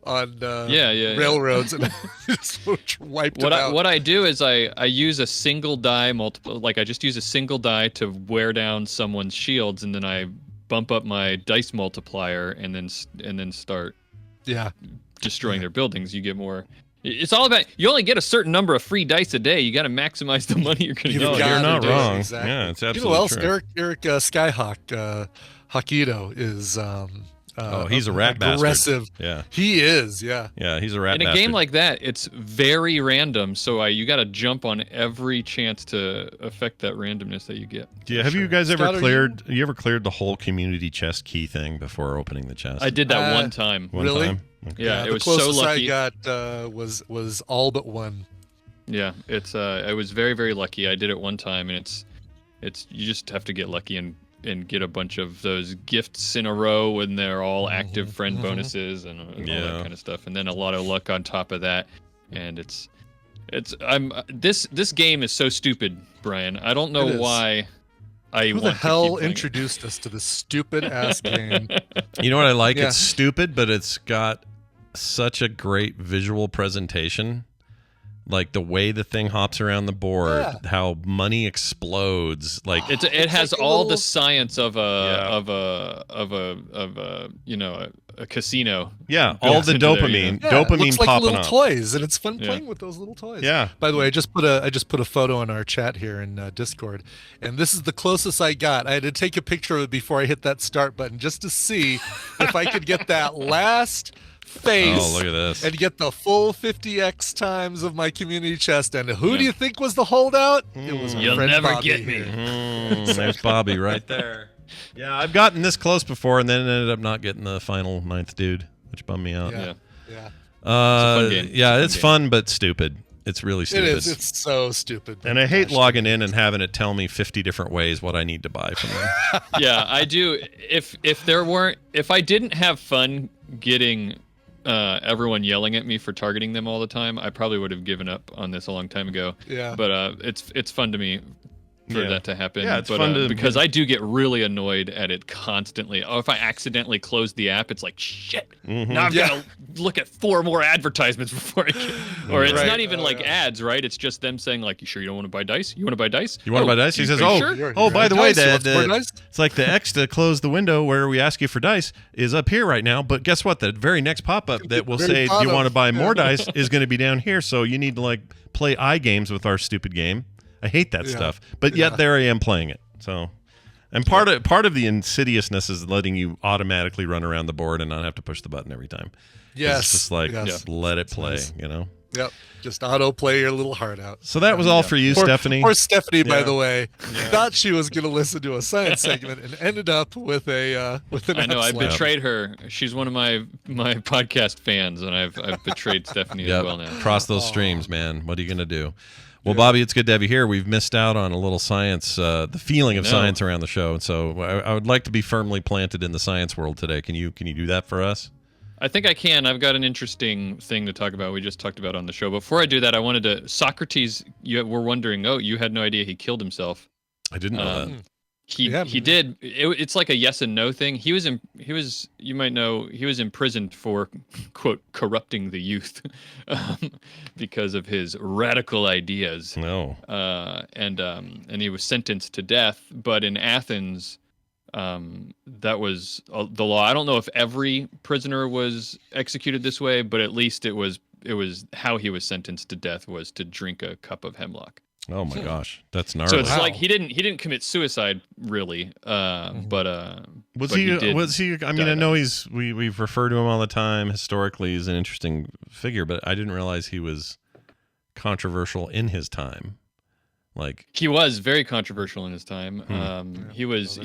railroads and just wiped it out. What I do is I use a single die I just use a single die to wear down someone's shields, and then I bump up my dice multiplier and then start destroying their buildings. You get more It's all about, you only get a certain number of free dice a day. You got to maximize the money you're going to get. You're not wrong. Exactly. Yeah, it's absolutely You know who else? true. Eric Skyhawk Hokkaido is. He's a rat aggressive. bastard. Yeah, he is. Yeah, yeah, he's a rat. In a bastard. game like that, it's very random. So you got to jump on every chance to affect that randomness that you get. Yeah, have you guys ever Scott, cleared? You ever cleared the whole community chest key thing before opening the chest? I did that one time. Really? Time? Okay. Yeah, it the was so closest lucky. I got was all but one. Yeah, it's I was very, very lucky. I did it one time, and it's you just have to get lucky and get a bunch of those gifts in a row when they're all active friend bonuses and all that kind of stuff, and then a lot of luck on top of that. And this game is so stupid, Brian. I don't know why. Who the hell introduced us to this stupid ass game? You know what I like? It's stupid, but it's got such a great visual presentation. Like the way the thing hops around the board, how money explodes. Like it has like all the science of a a casino. Yeah, all the dopamine, there, dopamine looks like popping little up. toys, and it's fun playing with those little toys. Yeah. By the way, I just put a photo in our chat here in Discord, and this is the closest I got. I had to take a picture of it before I hit that start button just to see if I could get that last face. Oh, look at this. And get the full 50x times of my community chest. And who do you think was the holdout? It was You'll friend never Bobby get me. There's Bobby right there. Yeah, I've gotten this close before and then ended up not getting the final 9th dude, which bummed me out. Yeah. It's a fun game. Yeah, it's fun but stupid. It's really stupid. It is. It's so stupid. And I hate logging in and having it tell me 50 different ways what I need to buy from them. Yeah, I do. If I didn't have fun getting everyone yelling at me for targeting them all the time, I probably would have given up on this a long time ago. Yeah. But it's fun to me for that to happen. Yeah, it's but, fun because I do get really annoyed at it constantly. Oh, if I accidentally close the app, it's like shit. Now I've got to look at 4 more advertisements before I can. Or it's not even ads, right? It's just them saying like, "You sure you don't want to buy dice? You want to buy dice? You want to buy dice?" He says, sure? "Oh, by the way, dice? It's like the X to close the window where we ask you for dice is up here right now. But guess what? The very next pop-up that will say, "Do you want to buy more dice?" is going to be down here. So you need to like play iGames with our stupid game. I hate that stuff, but yet there I am playing it. So, and part of the insidiousness is letting you automatically run around the board and not have to push the button every time. Yes, it's just like just let it play. Nice. You know. Yep. Just auto play your little heart out. So that was all for you, Stephanie. Poor Stephanie, by the way, thought she was going to listen to a science segment and ended up with an. I know. I slap. betrayed her. She's one of my podcast fans, and I've betrayed Stephanie as well now. Cross those streams, man. What are you gonna do? Well, Bobby, it's good to have you here. We've missed out on a little science, the feeling of science around the show, and so I would like to be firmly planted in the science world today. Can you do that for us? I think I can. I've got an interesting thing to talk about. We just talked about on the show. Before I do that, I wanted to. Socrates, you were wondering. Oh, you had no idea he killed himself. I didn't know that. He did. It's like a yes and no thing. He was you might know he was imprisoned for quote corrupting the youth because of his radical ideas. No. And he was sentenced to death. But in Athens, that was the law. I don't know if every prisoner was executed this way, but at least it was how he was sentenced to death was to drink a cup of hemlock. Oh my gosh, that's gnarly. So it's like he didn't commit suicide really, but was but he? I mean, I know we've referred to him all the time. Historically, he's an interesting figure, but I didn't realize he was controversial in his time. Like he was very controversial in his time. He was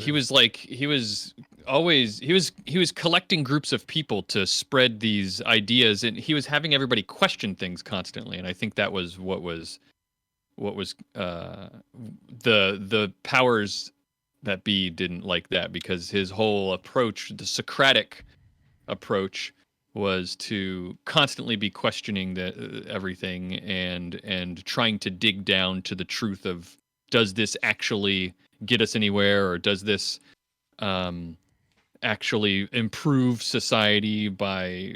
collecting groups of people to spread these ideas, and he was having everybody question things constantly. And I think that was what was the powers that be didn't like that, because his whole approach, the Socratic approach, was to constantly be questioning everything and trying to dig down to the truth of, does this actually get us anywhere, or does this actually improve society by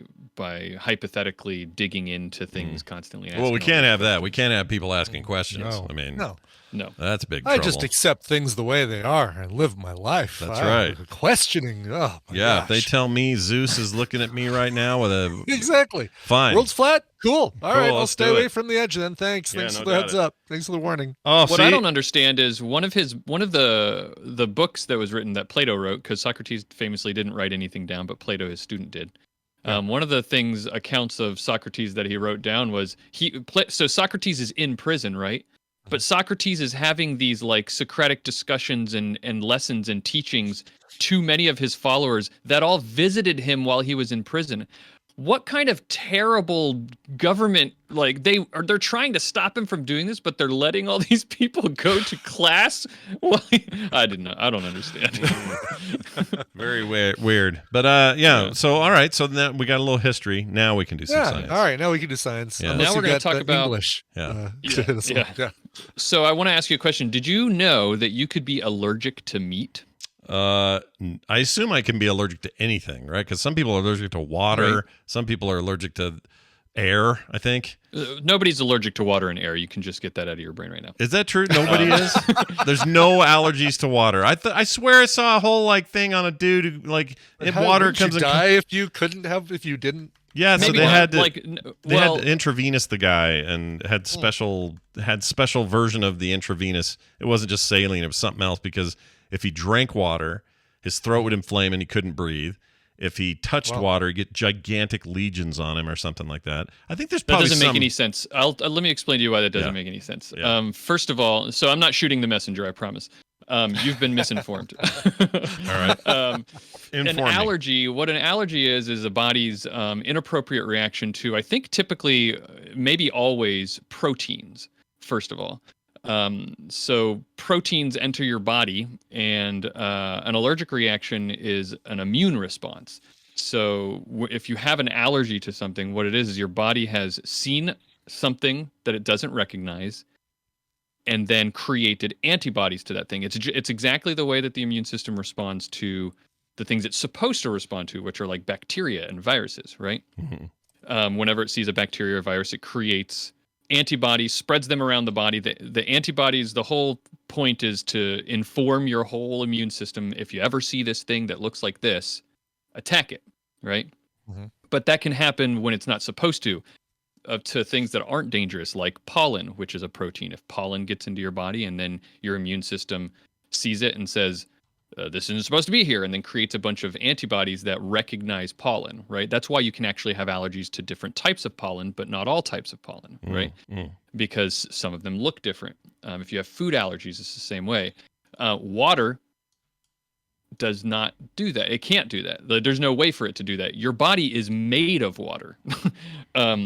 hypothetically digging into things constantly? Well, we can't have that. We can't have people asking questions. No. I mean, no. No. That's big I trouble. just accept things the way they are and live my life. That's I'm right. Questioning. Oh, my Yeah, gosh. if they tell me Zeus is looking at me right now with a... Exactly. Fine. World's flat? Cool. All right, I'll let's stay do away it. from the edge then. Thanks. Yeah, Thanks no for the doubt heads it. up. Thanks for the warning. Oh, What I don't understand is one of the books that was written that Plato wrote, because Socrates famously didn't write anything down, but Plato, his student, did. One of the accounts of Socrates that he wrote down was so Socrates is in prison, right? But Socrates is having these like Socratic discussions and lessons and teachings to many of his followers that all visited him while he was in prison. What kind of terrible government, like they're trying to stop him from doing this, but they're letting all these people go to class? I don't understand. Very weird. But yeah, so all right, so then we got a little history. Now we can do some science. All right, now we can do science. Yeah. Unless Now we're you going to got, talk about English. Yeah. So I want to ask you a question. Did you know that you could be allergic to meat? I assume I can be allergic to anything, right? Because some people are allergic to water. Right. Some people are allergic to air, I think. Nobody's allergic to water and air. You can just get that out of your brain right now. Is that true? Nobody is? There's no allergies to water. I swear I saw a whole like thing on a dude who like in water Would comes you in. die if you didn't? Yeah, so Maybe they not. had to Like, they had to intravenous the guy and had special version of the intravenous. It wasn't just saline, it was something else, because if he drank water, his throat would inflame and he couldn't breathe. If he touched water, he'd get gigantic lesions on him or something like that. I think there's probably that doesn't make any sense. Let me explain to you why that doesn't make any sense. Yeah. First of all, so I'm not shooting the messenger, I promise. You've been misinformed. All right. An allergy, what an allergy is a body's inappropriate reaction to, I think typically, maybe always, proteins, first of all. So proteins enter your body, and an allergic reaction is an immune response. So if you have an allergy to something, what it is your body has seen something that it doesn't recognize and then created antibodies to that thing. It's exactly the way that the immune system responds to the things it's supposed to respond to, which are like bacteria and viruses, right? Mm-hmm. Whenever it sees a bacteria or virus, it creates antibodies, spreads them around the body. The antibodies, the whole point is to inform your whole immune system. If you ever see this thing that looks like this, attack it, right? Mm-hmm. But that can happen when it's not supposed to things that aren't dangerous, like pollen, which is a protein. If pollen gets into your body and then your immune system sees it and says, this isn't supposed to be here, and then creates a bunch of antibodies that recognize pollen, right? That's why you can actually have allergies to different types of pollen, but not all types of pollen, right? Because some of them look different. If you have food allergies, it's the same way. Water does not do that. It can't do that. There's no way for it to do that. Your body is made of water. So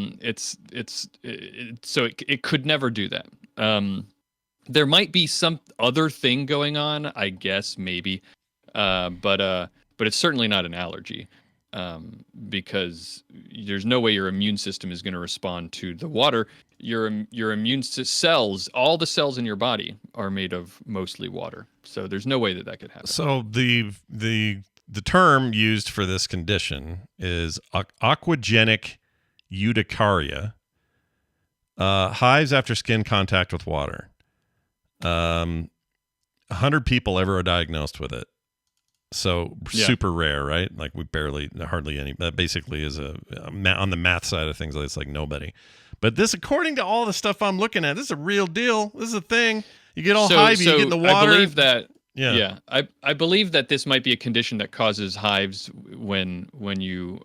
it could never do that. There might be some other thing going on, I guess, maybe, but it's certainly not an allergy, because there's no way your immune system is going to respond to the water. Your immune cells, all the cells in your body, are made of mostly water, so there's no way that could happen. So the term used for this condition is aquagenic urticaria, hives after skin contact with water. 100 people ever are diagnosed with it. So super rare, right? Like hardly any. That basically is on the math side of things, it's like nobody. But this, according to all the stuff I'm looking at, this is a real deal. This is a thing. You get all hivey, you get in the water. I believe that. Yeah. I believe that this might be a condition that causes hives when you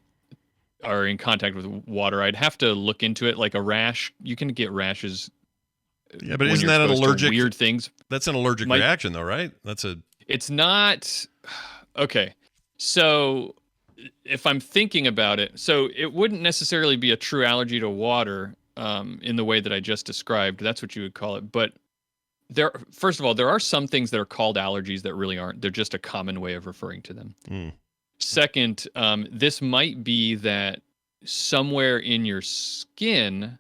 are in contact with water. I'd have to look into it, like a rash. You can get rashes. Yeah, but isn't that an allergic? Weird things. That's an allergic reaction, though, right? It's not. Okay, so if I'm thinking about it, so it wouldn't necessarily be a true allergy to water, in the way that I just described. That's what you would call it. But first of all, there are some things that are called allergies that really aren't. They're just a common way of referring to them. Second, this might be that somewhere in your skin,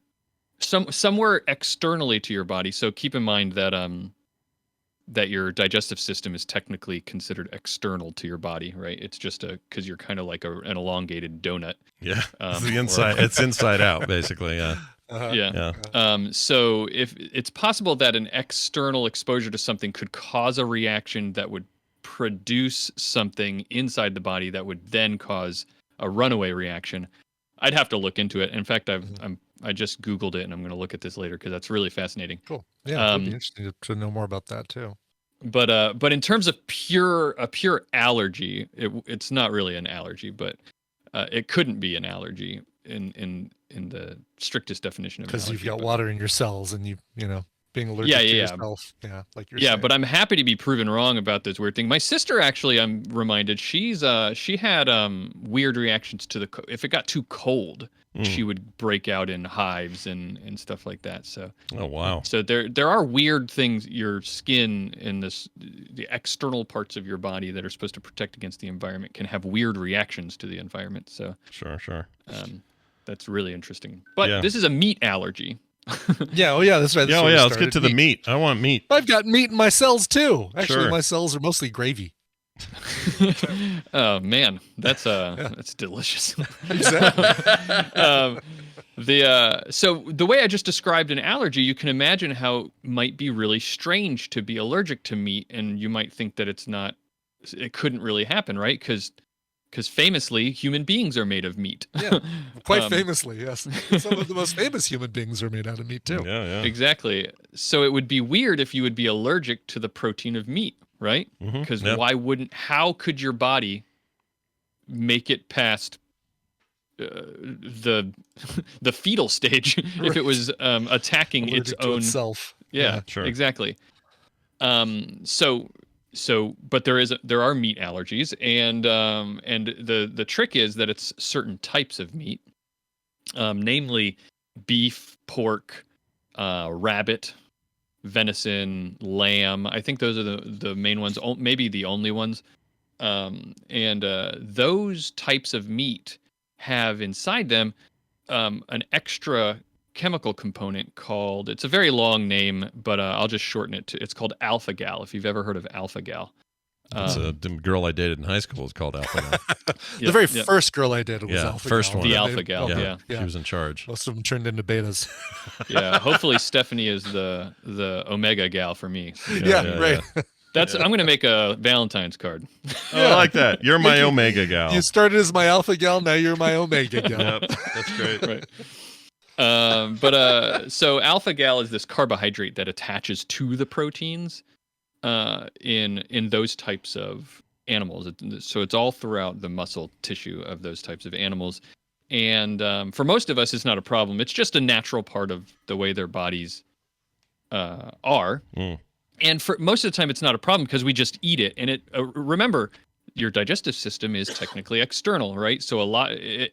somewhere externally to your body. So keep in mind that that your digestive system is technically considered external to your body, right? It's just because you're kind of like an elongated donut. Yeah, it's the inside. It's inside out, basically. Yeah. Yeah. So if it's possible that an external exposure to something could cause a reaction that would produce something inside the body that would then cause a runaway reaction. I'd have to look into it. In fact, I just Googled it, and I'm going to look at this later because that's really fascinating. Cool. Yeah, it'd be interesting to know more about that too. But in terms of a pure allergy, it's not really an allergy, but it couldn't be an allergy in the strictest definition of because allergy. you've got water in your cells, and you know being allergic to yourself. Yeah, like you're saying. But I'm happy to be proven wrong about this weird thing. My sister, actually, I'm reminded, she had weird reactions to if it got too cold. She would break out in hives and stuff like that. So oh wow. So there are weird things, your skin and the external parts of your body that are supposed to protect against the environment can have weird reactions to the environment. So sure. That's really interesting. But this is a meat allergy. Yeah, that's right. Yeah, let's get to the meat. I want meat. I've got meat in my cells too. Actually, my cells are mostly gravy. Oh man, that's delicious. Exactly. So the way I just described an allergy, you can imagine how it might be really strange to be allergic to meat, and you might think that it couldn't really happen, right? Because famously, human beings are made of meat. Yeah, quite famously, yes. Some of the most famous human beings are made out of meat too. Yeah. Exactly. So it would be weird if you would be allergic to the protein of meat, right? Because how could your body make it past the fetal stage if it was attacking allergic its to own itself? Yeah, sure. Exactly. But there are meat allergies, and the trick is that it's certain types of meat, namely beef, pork, rabbit, venison, lamb. I think those are the main ones, maybe the only ones. And those types of meat have inside them an extra chemical component called, it's a very long name, but I'll just shorten it to, it's called alpha gal, if you've ever heard of alpha gal. The girl I dated in high school was called alpha gal. The very first girl I dated was alpha first gal. one. The alpha gal, yeah. She was in charge. Most of them turned into betas. Yeah, hopefully Stephanie is the omega gal for me. Right. I'm going to make a Valentine's card. Oh, I like that. You're my omega gal. You started as my alpha gal, now you're my omega gal. Yep, that's great. Right. So alpha gal is this carbohydrate that attaches to the proteins in those types of animals. So it's all throughout the muscle tissue of those types of animals. And for most of us, it's not a problem. It's just a natural part of the way their bodies are. And for most of the time, it's not a problem because we just eat it. And remember, your digestive system is technically external, right? So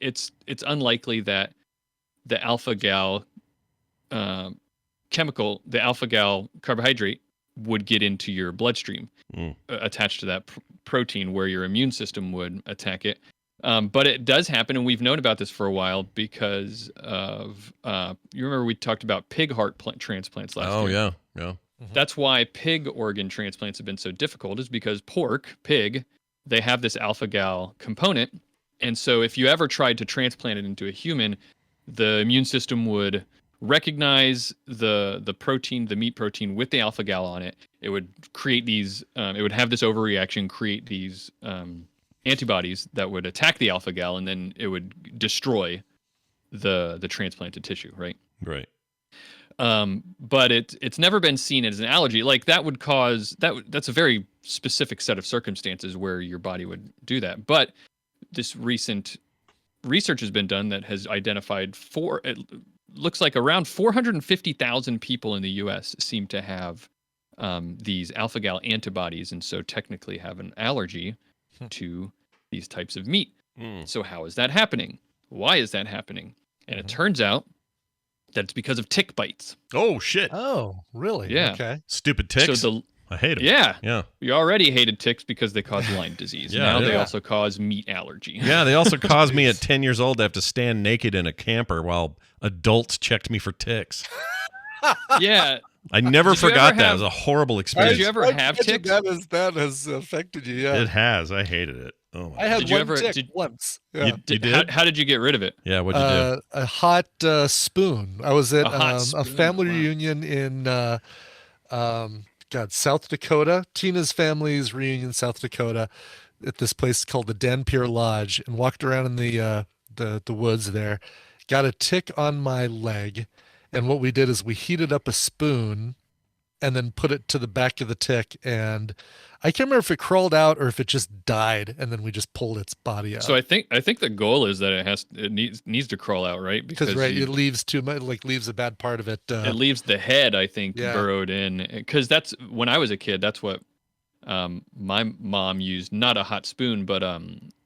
it's unlikely that the alpha gal chemical, the alpha gal carbohydrate, would get into your bloodstream attached to that protein where your immune system would attack it. But it does happen, and we've known about this for a while because of you remember we talked about pig heart transplants last year. Oh yeah. That's why pig organ transplants have been so difficult, is because pig, they have this alpha gal component. And so if you ever tried to transplant it into a human, the immune system would recognize the protein, the meat protein with the alpha gal on it. It would create these, it would have this overreaction, create these antibodies that would attack the alpha gal, and then it would destroy the transplanted tissue, right? Right. But it's never been seen as an allergy. Like that would cause that's a very specific set of circumstances where your body would do that. But this recent research has been done that has identified it looks like around 450,000 people in the U.S. seem to have these alpha gal antibodies, and so technically have an allergy to these types of meat. So how is that happening? Why is that happening? And it turns out that it's because of tick bites. Oh, shit. Oh, really? Yeah. Okay. Stupid ticks. So I hate them. Yeah. You already hated ticks because they cause Lyme disease. Now they also cause meat allergy. Yeah, they also caused me at 10 years old to have to stand naked in a camper while adults checked me for ticks. Yeah. I never forgot that. It was a horrible experience. Did you ever have ticks? That has affected you, yeah. It has. I hated it. Oh, I had Did you one ever- tick did- once. You, Yeah. you did? How did you get rid of it? Yeah, what'd you do? A hot spoon. I was at A hot a spoon, family wow. reunion in South Dakota. Tina's family's reunion, South Dakota, at this place called the Dampier Lodge, and walked around in the woods there. Got a tick on my leg, and what we did is we heated up a spoon and then put it to the back of the tick, and I can't remember if it crawled out or if it just died, and then we just pulled its body out. So I think the goal is that it needs to crawl out, right? Because it leaves too much, like leaves a bad part of it. It leaves the head, I think, Yeah. burrowed in. Because that's when I was a kid. That's what my mom used. Not a hot spoon, but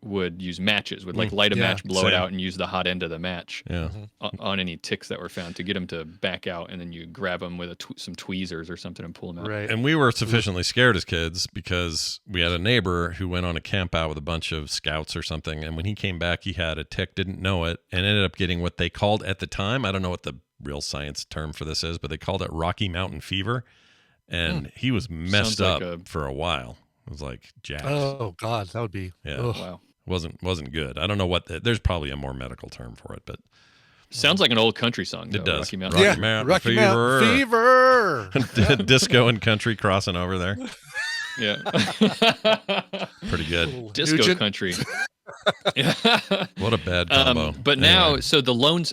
would use matches. Would like light a Yeah, match, blow it same. out, and use the hot end of the match Yeah. on any ticks that were found to get them to back out, and then you grab them with some tweezers or something and pull them out. Right. And we were sufficiently scared as kids because we had a neighbor who went on a camp out with a bunch of scouts or something. And when he came back, he had a tick, didn't know it, and ended up getting what they called at the time, I don't know what the real science term for this is, but they called it Rocky Mountain Fever. And he was messed Sounds like up for a while. It was like jacked. Oh God, that would be. Yeah. Ugh. Wow. Wasn't good. I don't know there's probably a more medical term for it, but Sounds like an old country song. it though, does. Rocky Mountain. Rocky Mountain Rocky Mountain Fever. Disco and country crossing over there. Yeah. Pretty good. Disco Nugent. country. What a bad combo. But now, Anyway. so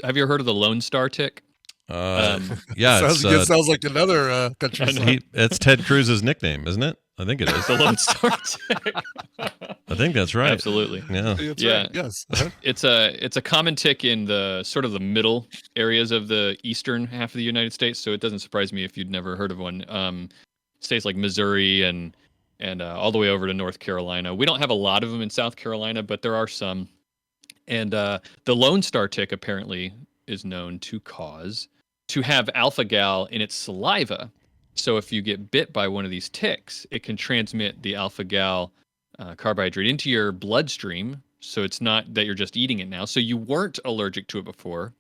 have you ever heard of the Lone Star tick? Yeah, Sounds like another country song. it's Ted Cruz's nickname, isn't it? I think it is. The Lone Star tick. I think that's right. Absolutely. Yeah. That's Yeah. right, yes. Uh-huh. It's a common tick in the sort of the middle areas of the eastern half of the United States, so it doesn't surprise me if you'd never heard of one. States like Missouri and all the way over to North Carolina. We don't have a lot of them in South Carolina, but there are some. And the Lone Star tick apparently is known to have alpha-gal in its saliva. So if you get bit by one of these ticks, it can transmit the alpha-gal carbohydrate into your bloodstream. So it's not that you're just eating it now. So you weren't allergic to it before.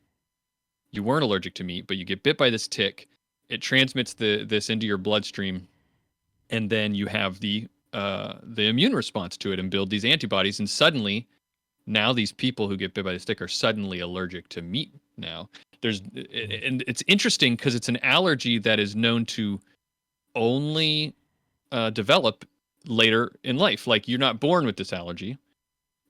You weren't allergic to meat, but you get bit by this tick. It transmits this into your bloodstream, and then you have the immune response to it and build these antibodies. And suddenly, now these people who get bit by this tick are suddenly allergic to meat now. And it's interesting because it's an allergy that is known to only develop later in life. Like you're not born with this allergy.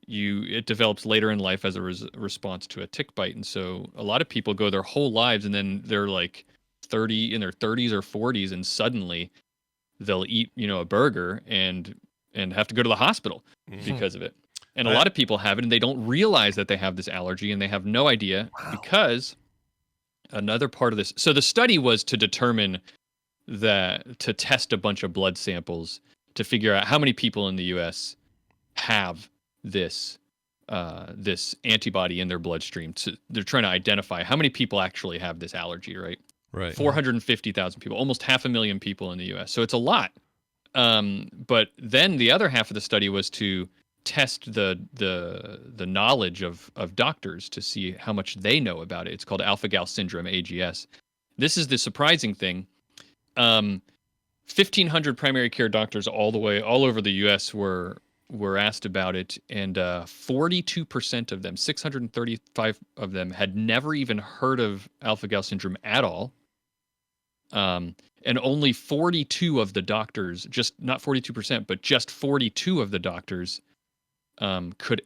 It develops later in life as a response to a tick bite. And so a lot of people go their whole lives and then they're like in their 30s or 40s, and suddenly they'll eat, a burger and have to go to the hospital because of it. And a lot of people have it and they don't realize that they have this allergy and they have no idea because another part of this. So the study was to determine to test a bunch of blood samples to figure out how many people in the U.S. have this antibody in their bloodstream. So they're trying to identify how many people actually have this allergy, right? Right. 450,000 people, almost 500,000 people in the U.S. So it's a lot. But then the other half of the study was to test the knowledge of doctors to see how much they know about it. It's called alpha-gal syndrome, AGS. This is the surprising thing. 1,500 primary care doctors all over the U.S. were asked about it, and 42% of them, 635 of them, had never even heard of alpha-gal syndrome at all. And only 42 of the doctors, just not 42%, but just 42 of the doctors could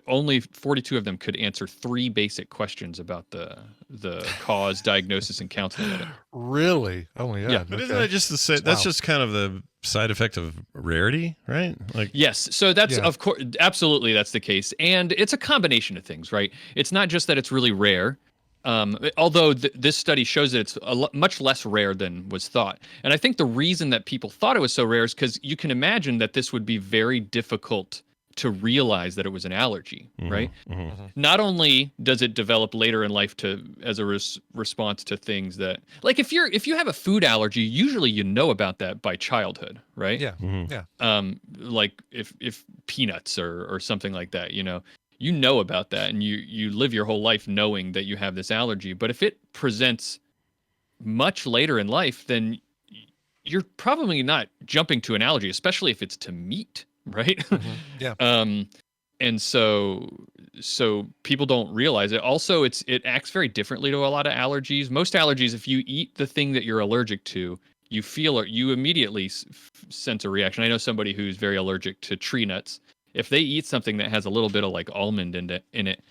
only 42 of them could answer 3 basic questions about the cause, diagnosis, and counseling of it. Really? Oh my God. Yeah. But isn't that just that's just kind of the side effect of rarity, right? Like Yes. So that's of course, absolutely, that's the case, and it's a combination of things, right? It's not just that it's really rare. Although this study shows that it's much less rare than was thought. And I think the reason that people thought it was so rare is because you can imagine that this would be very difficult to realize that it was an allergy, right? Mm-hmm. Not only does it develop later in life as a response to things that, like if you have a food allergy, usually you know about that by childhood, right? Yeah. Mm-hmm. Yeah. Like if peanuts or something like that, you know about that, and you live your whole life knowing that you have this allergy. But if it presents much later in life, then you're probably not jumping to an allergy, especially if it's to meat, right? Yeah. And so people don't realize it. Also, it acts very differently to a lot of allergies. Most allergies, if you eat the thing that you're allergic to, you immediately sense a reaction. I know somebody who's very allergic to tree nuts. If they eat something that has a little bit of like almond in it,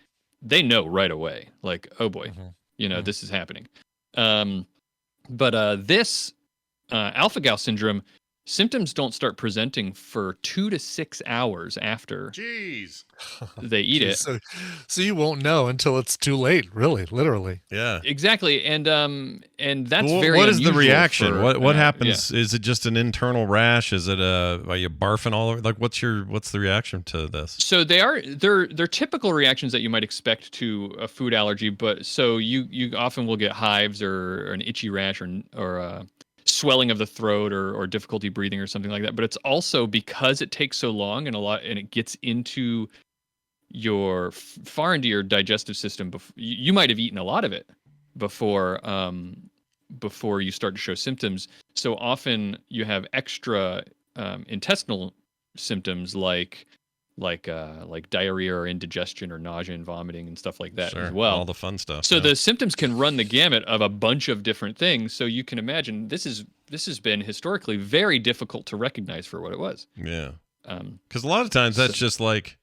they know right away. Like, oh boy, this is happening. But this alpha-gal syndrome, symptoms don't start presenting for 2 to 6 hours after they eat it. So you won't know until it's too late, really, literally. Yeah. Exactly. And that's very What is the unusual reaction? What happens? Yeah. Is it just an internal rash? Is it are you barfing all over? Like what's the reaction to this? So they're typical reactions that you might expect to a food allergy, but so you often will get hives or an itchy rash or swelling of the throat or difficulty breathing or something like that. But it's also because it takes so long and it gets into far into your digestive system. You might have eaten a lot of it before you start to show symptoms. So often you have extra intestinal symptoms like diarrhea or indigestion or nausea and vomiting and stuff like that as well. All the fun stuff. So the symptoms can run the gamut of a bunch of different things. So you can imagine this has been historically very difficult to recognize for what it was. Yeah. Because a lot of times that's just like,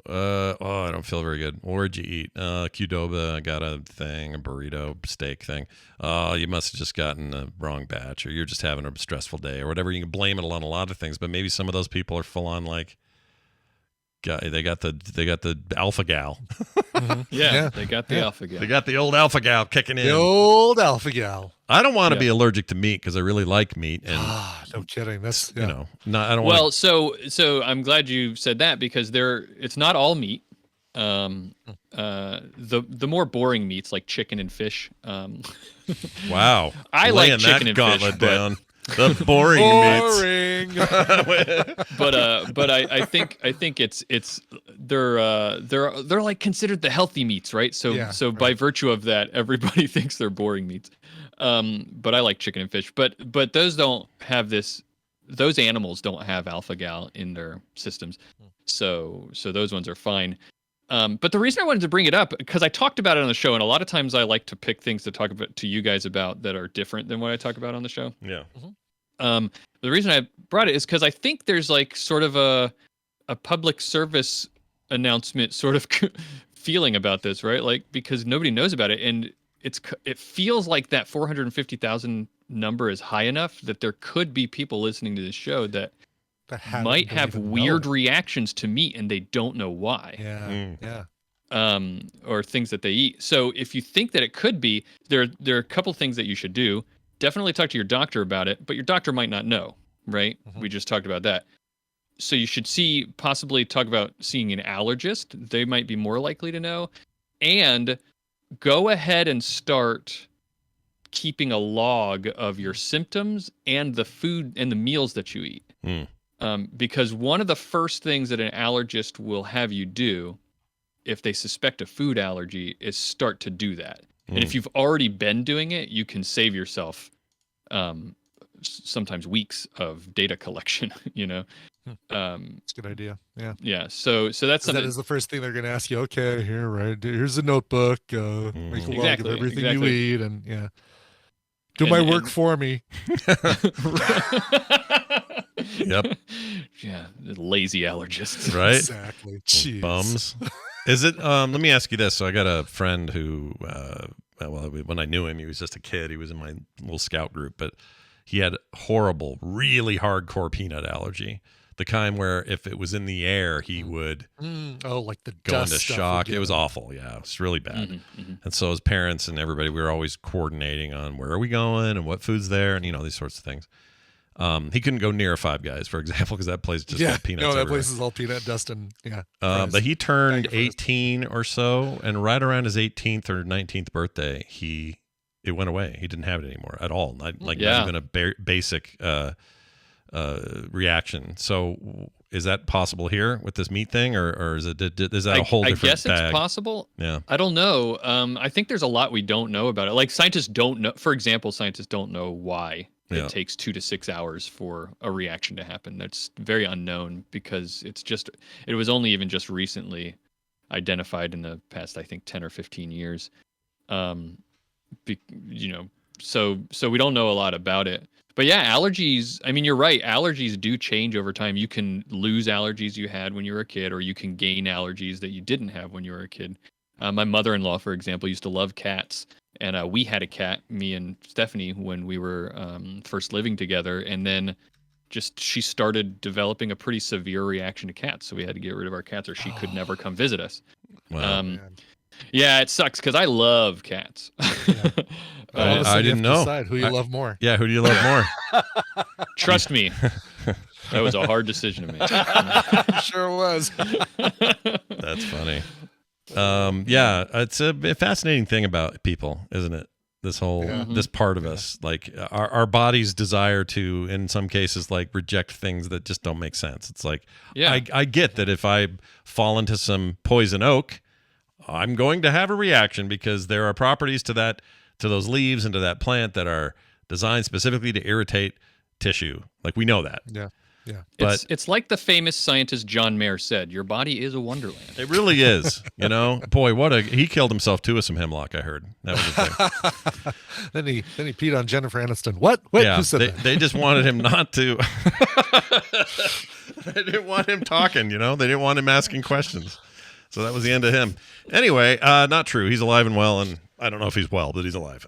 I don't feel very good. Where'd you eat? Qdoba, I got a burrito steak thing. Oh, you must have just gotten the wrong batch, or you're just having a stressful day, or whatever. You can blame it on a lot of things, but maybe some of those people are full on like, they got the alpha gal. Yeah, they got the alpha gal. They got the old alpha gal kicking in. The old alpha gal. I don't want to be allergic to meat because I really like meat. And no kidding. That's I don't. Well, so I'm glad you said that because it's not all meat. The more boring meats like chicken and fish. Wow, I like chicken and fish. Down. The boring meats. but I think they're like considered the healthy meats, right? So by virtue of that, everybody thinks they're boring meats. But I like chicken and fish. But those don't have this. Those animals don't have alpha gal in their systems, so those ones are fine. But the reason I wanted to bring it up because I talked about it on the show, and a lot of times I like to pick things to talk about to you guys about that are different than what I talk about on the show. Yeah. The reason I brought it is because I think there's like sort of a public service announcement sort of feeling about this, right? Like because nobody knows about it, and it feels like that 450,000 number is high enough that there could be people listening to this show that might have weird reactions to meat and they don't know why. Or things that they eat. So if you think that it could be, there are a couple things that you should do. Definitely talk to your doctor about it, but your doctor might not know, right? We just talked about that. So you should possibly talk about seeing an allergist. They might be more likely to know. And go ahead and start keeping a log of your symptoms and the food and the meals that you eat. Because one of the first things that an allergist will have you do if they suspect a food allergy is start to do that. And if you've already been doing it, you can save yourself sometimes weeks of data collection, It's a good idea. Yeah. Yeah. So that's something. That is the first thing they're going to ask you. Okay, here's a notebook. Make a log of everything you eat, and do my work for me. Yep. Yeah, lazy allergists. Right. Exactly. Jeez. Bums. Is it? Let me ask you this. So I got a friend who, when I knew him, he was just a kid. He was in my little scout group, but he had horrible, really hardcore peanut allergy. The kind where if it was in the air, he would like the go dust into shock. It was awful. Yeah, it was really bad. And so his parents and everybody, we were always coordinating on where are we going and what food's there, and these sorts of things. He couldn't go near a Five Guys, for example, because that place just got peanuts. No, that everywhere. place is all peanut dust and but he turned 18 or so, and right around his 18th or 19th birthday, it went away. He didn't have it anymore at all. Not even a basic reaction. So is that possible here with this meat thing, or is that a whole different I guess bag? It's possible. Yeah. I don't know. I think there's a lot we don't know about it. Like scientists don't know. For example, scientists don't know why it takes 2 to 6 hours for a reaction to happen. That's very unknown because it was only even just recently identified in the past, I think 10 or 15 years. So we don't know a lot about it. But yeah, allergies, I mean, you're right. Allergies do change over time. You can lose allergies you had when you were a kid, or you can gain allergies that you didn't have when you were a kid. My mother-in-law, for example, used to love cats. And we had a cat, me and Stephanie, when we were first living together. And then she started developing a pretty severe reaction to cats. So we had to get rid of our cats or she could never come visit us. Wow. Yeah, it sucks because I love cats. Yeah. I didn't know. Decide who you love more. Yeah, who do you love more? Trust me, that was a hard decision to make. Sure was. That's funny. Yeah, it's a fascinating thing about people, isn't it? This whole this part of us, like our body's desire to, in some cases, like reject things that just don't make sense. It's like, I get that if I fall into some poison oak, I'm going to have a reaction because there are properties to those leaves and to that plant that are designed specifically to irritate tissue. Like we know that. Yeah. Yeah. But it's like the famous scientist John Mayer said, your body is a wonderland. It really is. Boy, he killed himself too with some hemlock, I heard. That was the thing. then he peed on Jennifer Aniston. What? Wait, yeah, who said that? They just wanted him not to. They didn't want him talking, They didn't want him asking questions. So that was the end of him. Anyway, not true. He's alive and well, and I don't know if he's well, but he's alive.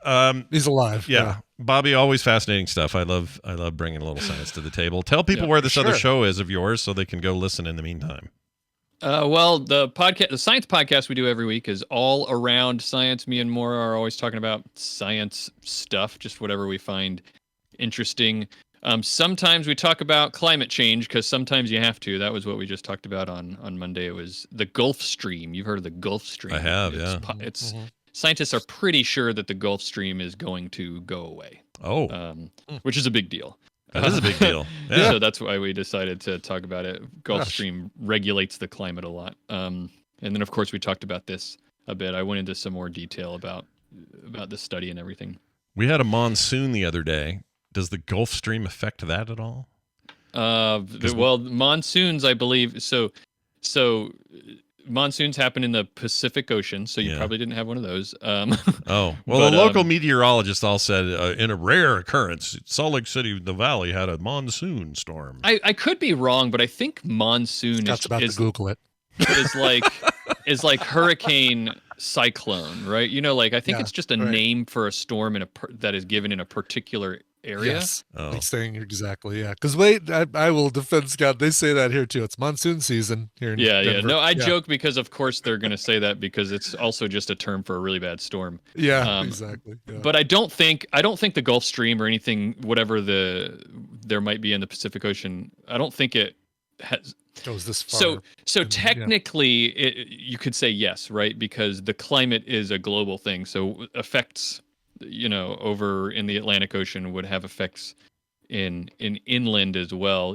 He's alive. Yeah. Bobby, always fascinating stuff. I love bringing a little science to the table. Tell people where this other show is of yours so they can go listen in the meantime. Well, the science podcast we do every week is all around science. Me and Maura are always talking about science stuff, just whatever we find interesting. Sometimes we talk about climate change because sometimes you have to. That was what we just talked about on Monday. It was the Gulf Stream. You've heard of the Gulf Stream? I have, Scientists are pretty sure that the Gulf Stream is going to go away. Oh. Which is a big deal. That is a big deal. Yeah. So that's why we decided to talk about it. Gulf Stream regulates the climate a lot. And then, of course, we talked about this a bit. I went into some more detail about the study and everything. We had a monsoon the other day. Does the Gulf Stream affect that at all? Well, monsoons, I believe. So monsoons happen in the Pacific Ocean, so you probably didn't have one of those. The local meteorologists all said in a rare occurrence, Salt Lake City, the Valley had a monsoon storm. I could be wrong, but I think monsoon Scott's about to Google it. is like hurricane cyclone, right? I think it's just a name for a storm that is given in a particular area. Yes, I'm saying exactly. Yeah, because I will defend Scott. They say that here too. It's monsoon season here in Denver. No, I joke because of course they're going to say that because it's also just a term for a really bad storm. Yeah, exactly. Yeah. But I don't think the Gulf Stream or anything, whatever there might be in the Pacific Ocean, I don't think it goes this far. So technically, you could say yes, right? Because the climate is a global thing, so effects over in the Atlantic Ocean would have effects in inland as well.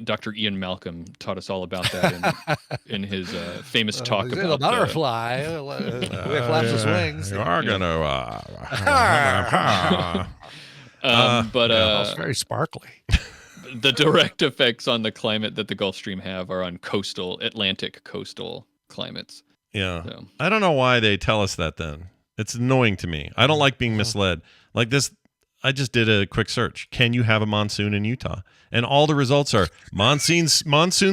Dr. Ian Malcolm taught us all about that in his famous talk about the butterfly flaps his wings. You are gonna. It's very sparkly. The direct effects on the climate that the Gulf Stream have are on Atlantic coastal climates. Yeah, so. I don't know why they tell us that then. It's annoying to me. I don't like being misled. Like this, I just did a quick search. Can you have a monsoon in Utah? And all the results are monsoon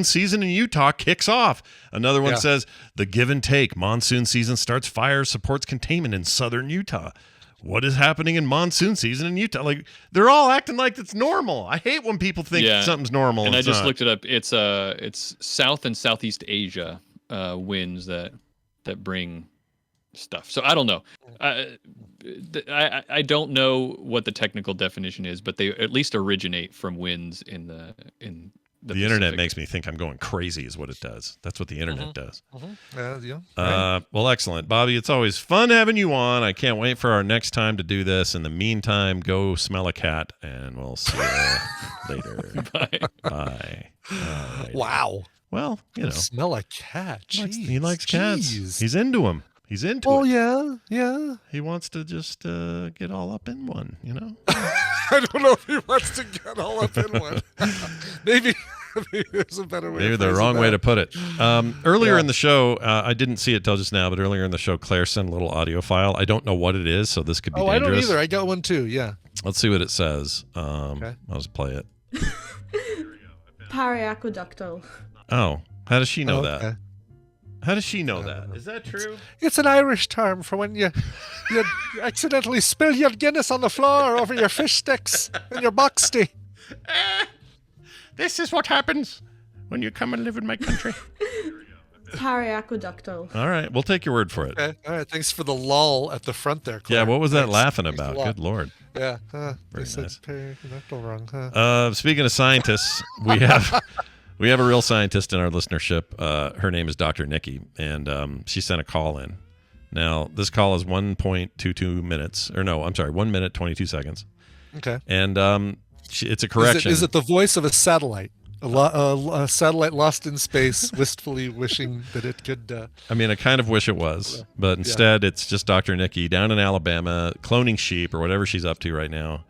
season in Utah kicks off. Another one says the give and take. Monsoon season starts fires, supports containment in southern Utah. What is happening in monsoon season in Utah? Like they're all acting like it's normal. I hate when people think something's normal. And I just looked it up. It's South and Southeast Asia winds that bring stuff. So I don't know. I don't know what the technical definition is, but they at least originate from winds in the The internet makes me think I'm going crazy is what it does. That's what the internet does. Well, excellent. Bobby, it's always fun having you on. I can't wait for our next time to do this. In the meantime, go smell a cat, and we'll see you later. Bye. Wow. Well, smell a cat. Jeez. He likes cats. He's into them. He's into Oh, it. yeah. He wants to just get all up in one, you know? I don't know if he wants to get all up in one. Maybe there's a better way. Maybe the wrong way to put it. Earlier in the show, I didn't see it till just now, but earlier in the show, Claire sent a little audio file. I don't know what it is, so this could be dangerous. I don't either. I got one too, yeah. Let's see what it says. Okay. I'll just play it. Periaqueductal. Oh, how does she know Okay. that? How does she know that? Is that true? It's an Irish term for when you accidentally spill your Guinness on the floor over your fish sticks and your box tea. This is what happens when you come and live in my country. Periaqueductal. All right, we'll take your word for it. Okay. All right. Thanks for the lull at the front there, Claire. Yeah, what was that Thanks. laughing Thanks a about? lot. Good Lord. Yeah. Very They said nice. periaqueductal wrong, huh? Speaking of scientists, we have a real scientist in our listenership. Her name is Dr. Nikki, and she sent a call in. Now, this call is 1.22 minutes. Or no, I'm sorry, 1 minute, 22 seconds. Okay. And it's a correction. Is it the voice of a satellite? A satellite lost in space, wistfully wishing that it could... I mean, I kind of wish it was, but instead it's just Dr. Nikki down in Alabama cloning sheep or whatever she's up to right now.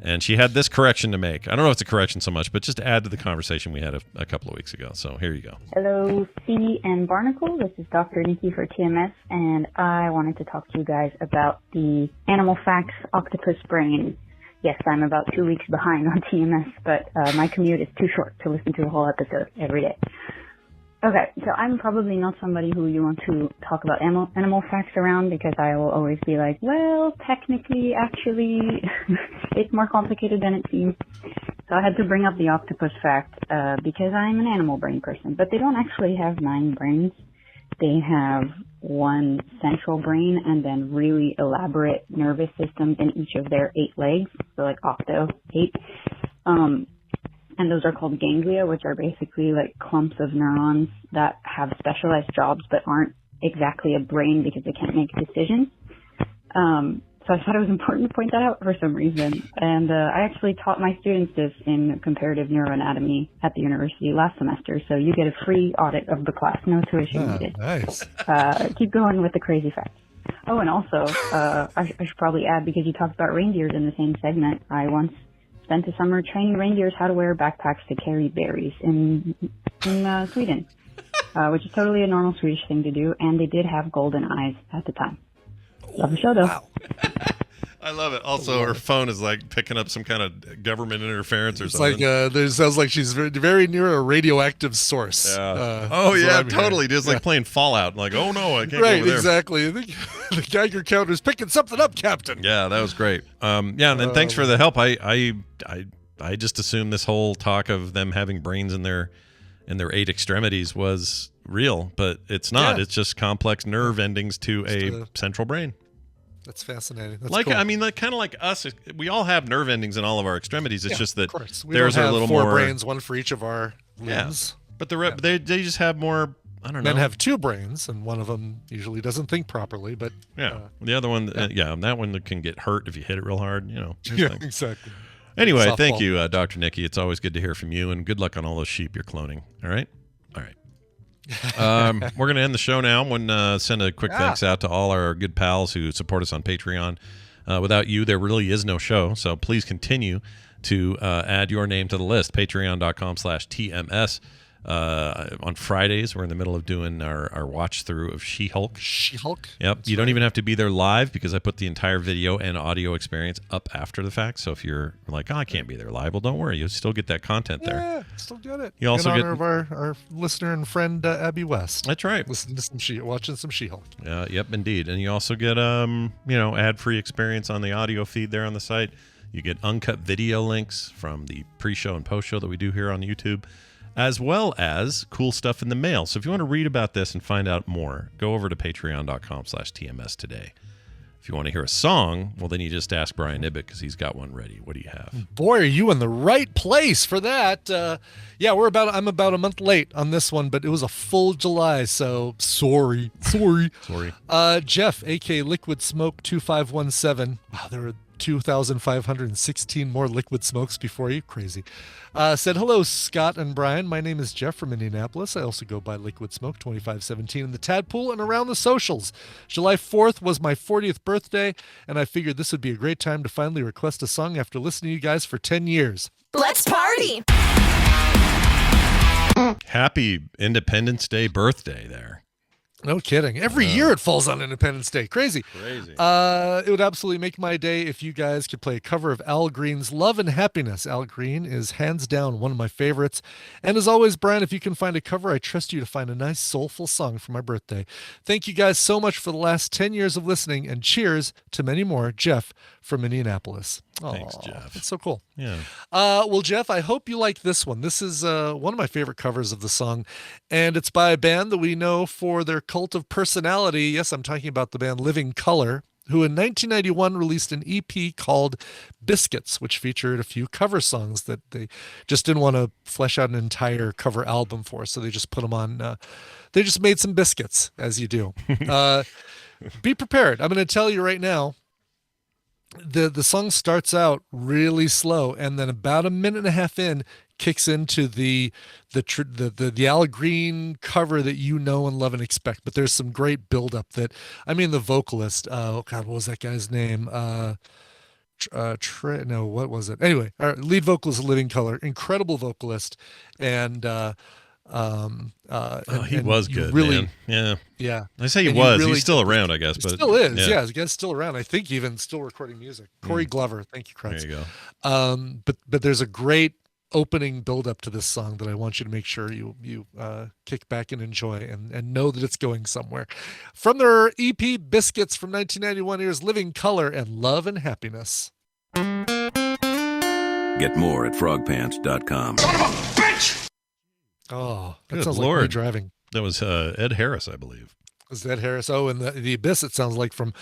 And she had this correction to make. I don't know if it's a correction so much, but just to add to the conversation we had a couple of weeks ago. So here you go. Hello, C and Barnacle. This is Dr. Nikki for TMS, and I wanted to talk to you guys about the Animal Facts Octopus Brain. Yes, I'm about 2 weeks behind on TMS, but my commute is too short to listen to a whole episode every day. Okay, so I'm probably not somebody who you want to talk about animal facts around, because I will always be like, well, technically, actually, it's more complicated than it seems. So I had to bring up the octopus fact because I'm an animal brain person, but they don't actually have 9 brains. They have one central brain and then really elaborate nervous systems in each of their 8 legs, so like octo, 8. And those are called ganglia, which are basically like clumps of neurons that have specialized jobs but aren't exactly a brain because they can't make decisions. So I thought it was important to point that out for some reason. And I actually taught my students this in comparative neuroanatomy at the university last semester, so you get a free audit of the class, no tuition needed. Nice. Keep going with the crazy facts. Oh, and also, I should probably add, because you talked about reindeers in the same segment, I once spent a summer training reindeers how to wear backpacks to carry berries in Sweden, which is totally a normal Swedish thing to do, and they did have golden eyes at the time. Love the show, though. Wow. I love it. Also, her phone is like picking up some kind of government interference or It's something. like there sounds like she's very, very near a radioactive source. Yeah. Is what I'm totally. hearing. Just like playing Fallout. Like, oh no, I can't go Right, over there. exactly. The Geiger counter's picking something up, Captain. Yeah, that was great. And then thanks for the help. I just assumed this whole talk of them having brains in their 8 extremities was real, but it's not. Yeah. It's just complex nerve endings to a central brain. That's fascinating. That's Like cool. I mean, like kind of like us. We all have nerve endings in all of our extremities. It's just that of course. We theirs don't are have a little 4 more brains, one for each of our limbs. But they just have more. I don't know. Men have 2 brains, and one of them usually doesn't think properly. But the other one, that one can get hurt if you hit it real hard. You know. yeah, exactly. Anyway, Softball. thank you, Dr. Nikki. It's always good to hear from you, and good luck on all those sheep you're cloning. All right. We're going to end the show now. I want to send a quick thanks out to all our good pals who support us on Patreon. Without you, there really is no show. So please continue to add your name to the list. Patreon.com/TMS. On Fridays, we're in the middle of doing our watch through of She-Hulk. She-Hulk? Yep. You don't even have to be there live because I put the entire video and audio experience up after the fact. So if you're like, oh, I can't be there live, well, don't worry. You'll still get that content there. Yeah, still get it. You also in get honor of our listener and friend Abby West. That's right. Listening to watching some She-Hulk. Yep, indeed. And you also get ad-free experience on the audio feed there on the site. You get uncut video links from the pre-show and post-show that we do here on YouTube, as well as cool stuff in the mail. So if you want to read about this and find out more, go over to patreon.com/TMS today. If you want to hear a song, well, then you just ask Brian Ibbett because he's got one ready. What do you have? Boy, are you in the right place for that. I'm about a month late on this one, but it was a full July, so sorry. Sorry. Jeff, a.k.a. Liquid Smoke 2517. Wow, there were 2,516 more liquid smokes before you. Crazy. Said, hello, Scott and Brian. My name is Jeff from Indianapolis. I also go by Liquid Smoke 2517 in the Tadpool and around the socials. July 4th was my 40th birthday, and I figured this would be a great time to finally request a song after listening to you guys for 10 years. Let's party! Happy Independence Day birthday there. No kidding. Every year it falls on Independence Day. Crazy. Crazy. It would absolutely make my day if you guys could play a cover of Al Green's Love and Happiness. Al Green is hands down one of my favorites. And as always, Brian, if you can find a cover, I trust you to find a nice soulful song for my birthday. Thank you guys so much for the last 10 years of listening, and cheers to many more. Jeff from Indianapolis. Thanks, Jeff. That's so cool. Yeah. Well, Jeff, I hope you like this one. This is one of my favorite covers of the song, and it's by a band that we know for their cult of personality. Yes, I'm talking about the band Living Colour, who in 1991 released an EP called Biscuits, which featured a few cover songs that they just didn't want to flesh out an entire cover album for, so they just put them on. They just made some biscuits, as you do. Be prepared. I'm going to tell you right now, the song starts out really slow, and then about a minute and a half in kicks into the Al Green cover that you know and love and expect. But there's some great buildup that, I mean, the vocalist, oh God, what was that guy's name? No, what was it? Anyway, our lead vocalist, Living Colour, incredible vocalist, and he was good, really, man. Yeah. I say he was. He's still around, I guess. But still is. Yeah, the guy's still around. I think even still recording music. Corey Glover. Thank you, Christ. There you go. But there's a great opening build up to this song that I want you to make sure you kick back and enjoy and know that it's going somewhere. From their EP Biscuits from 1991, here's Living Colour and Love and Happiness. Get more at frogpants.com. Son of a bitch! Oh, that Good sounds Lord. like me driving. That was Ed Harris, I believe. Was Ed Harris? Oh, and the Abyss, it sounds like from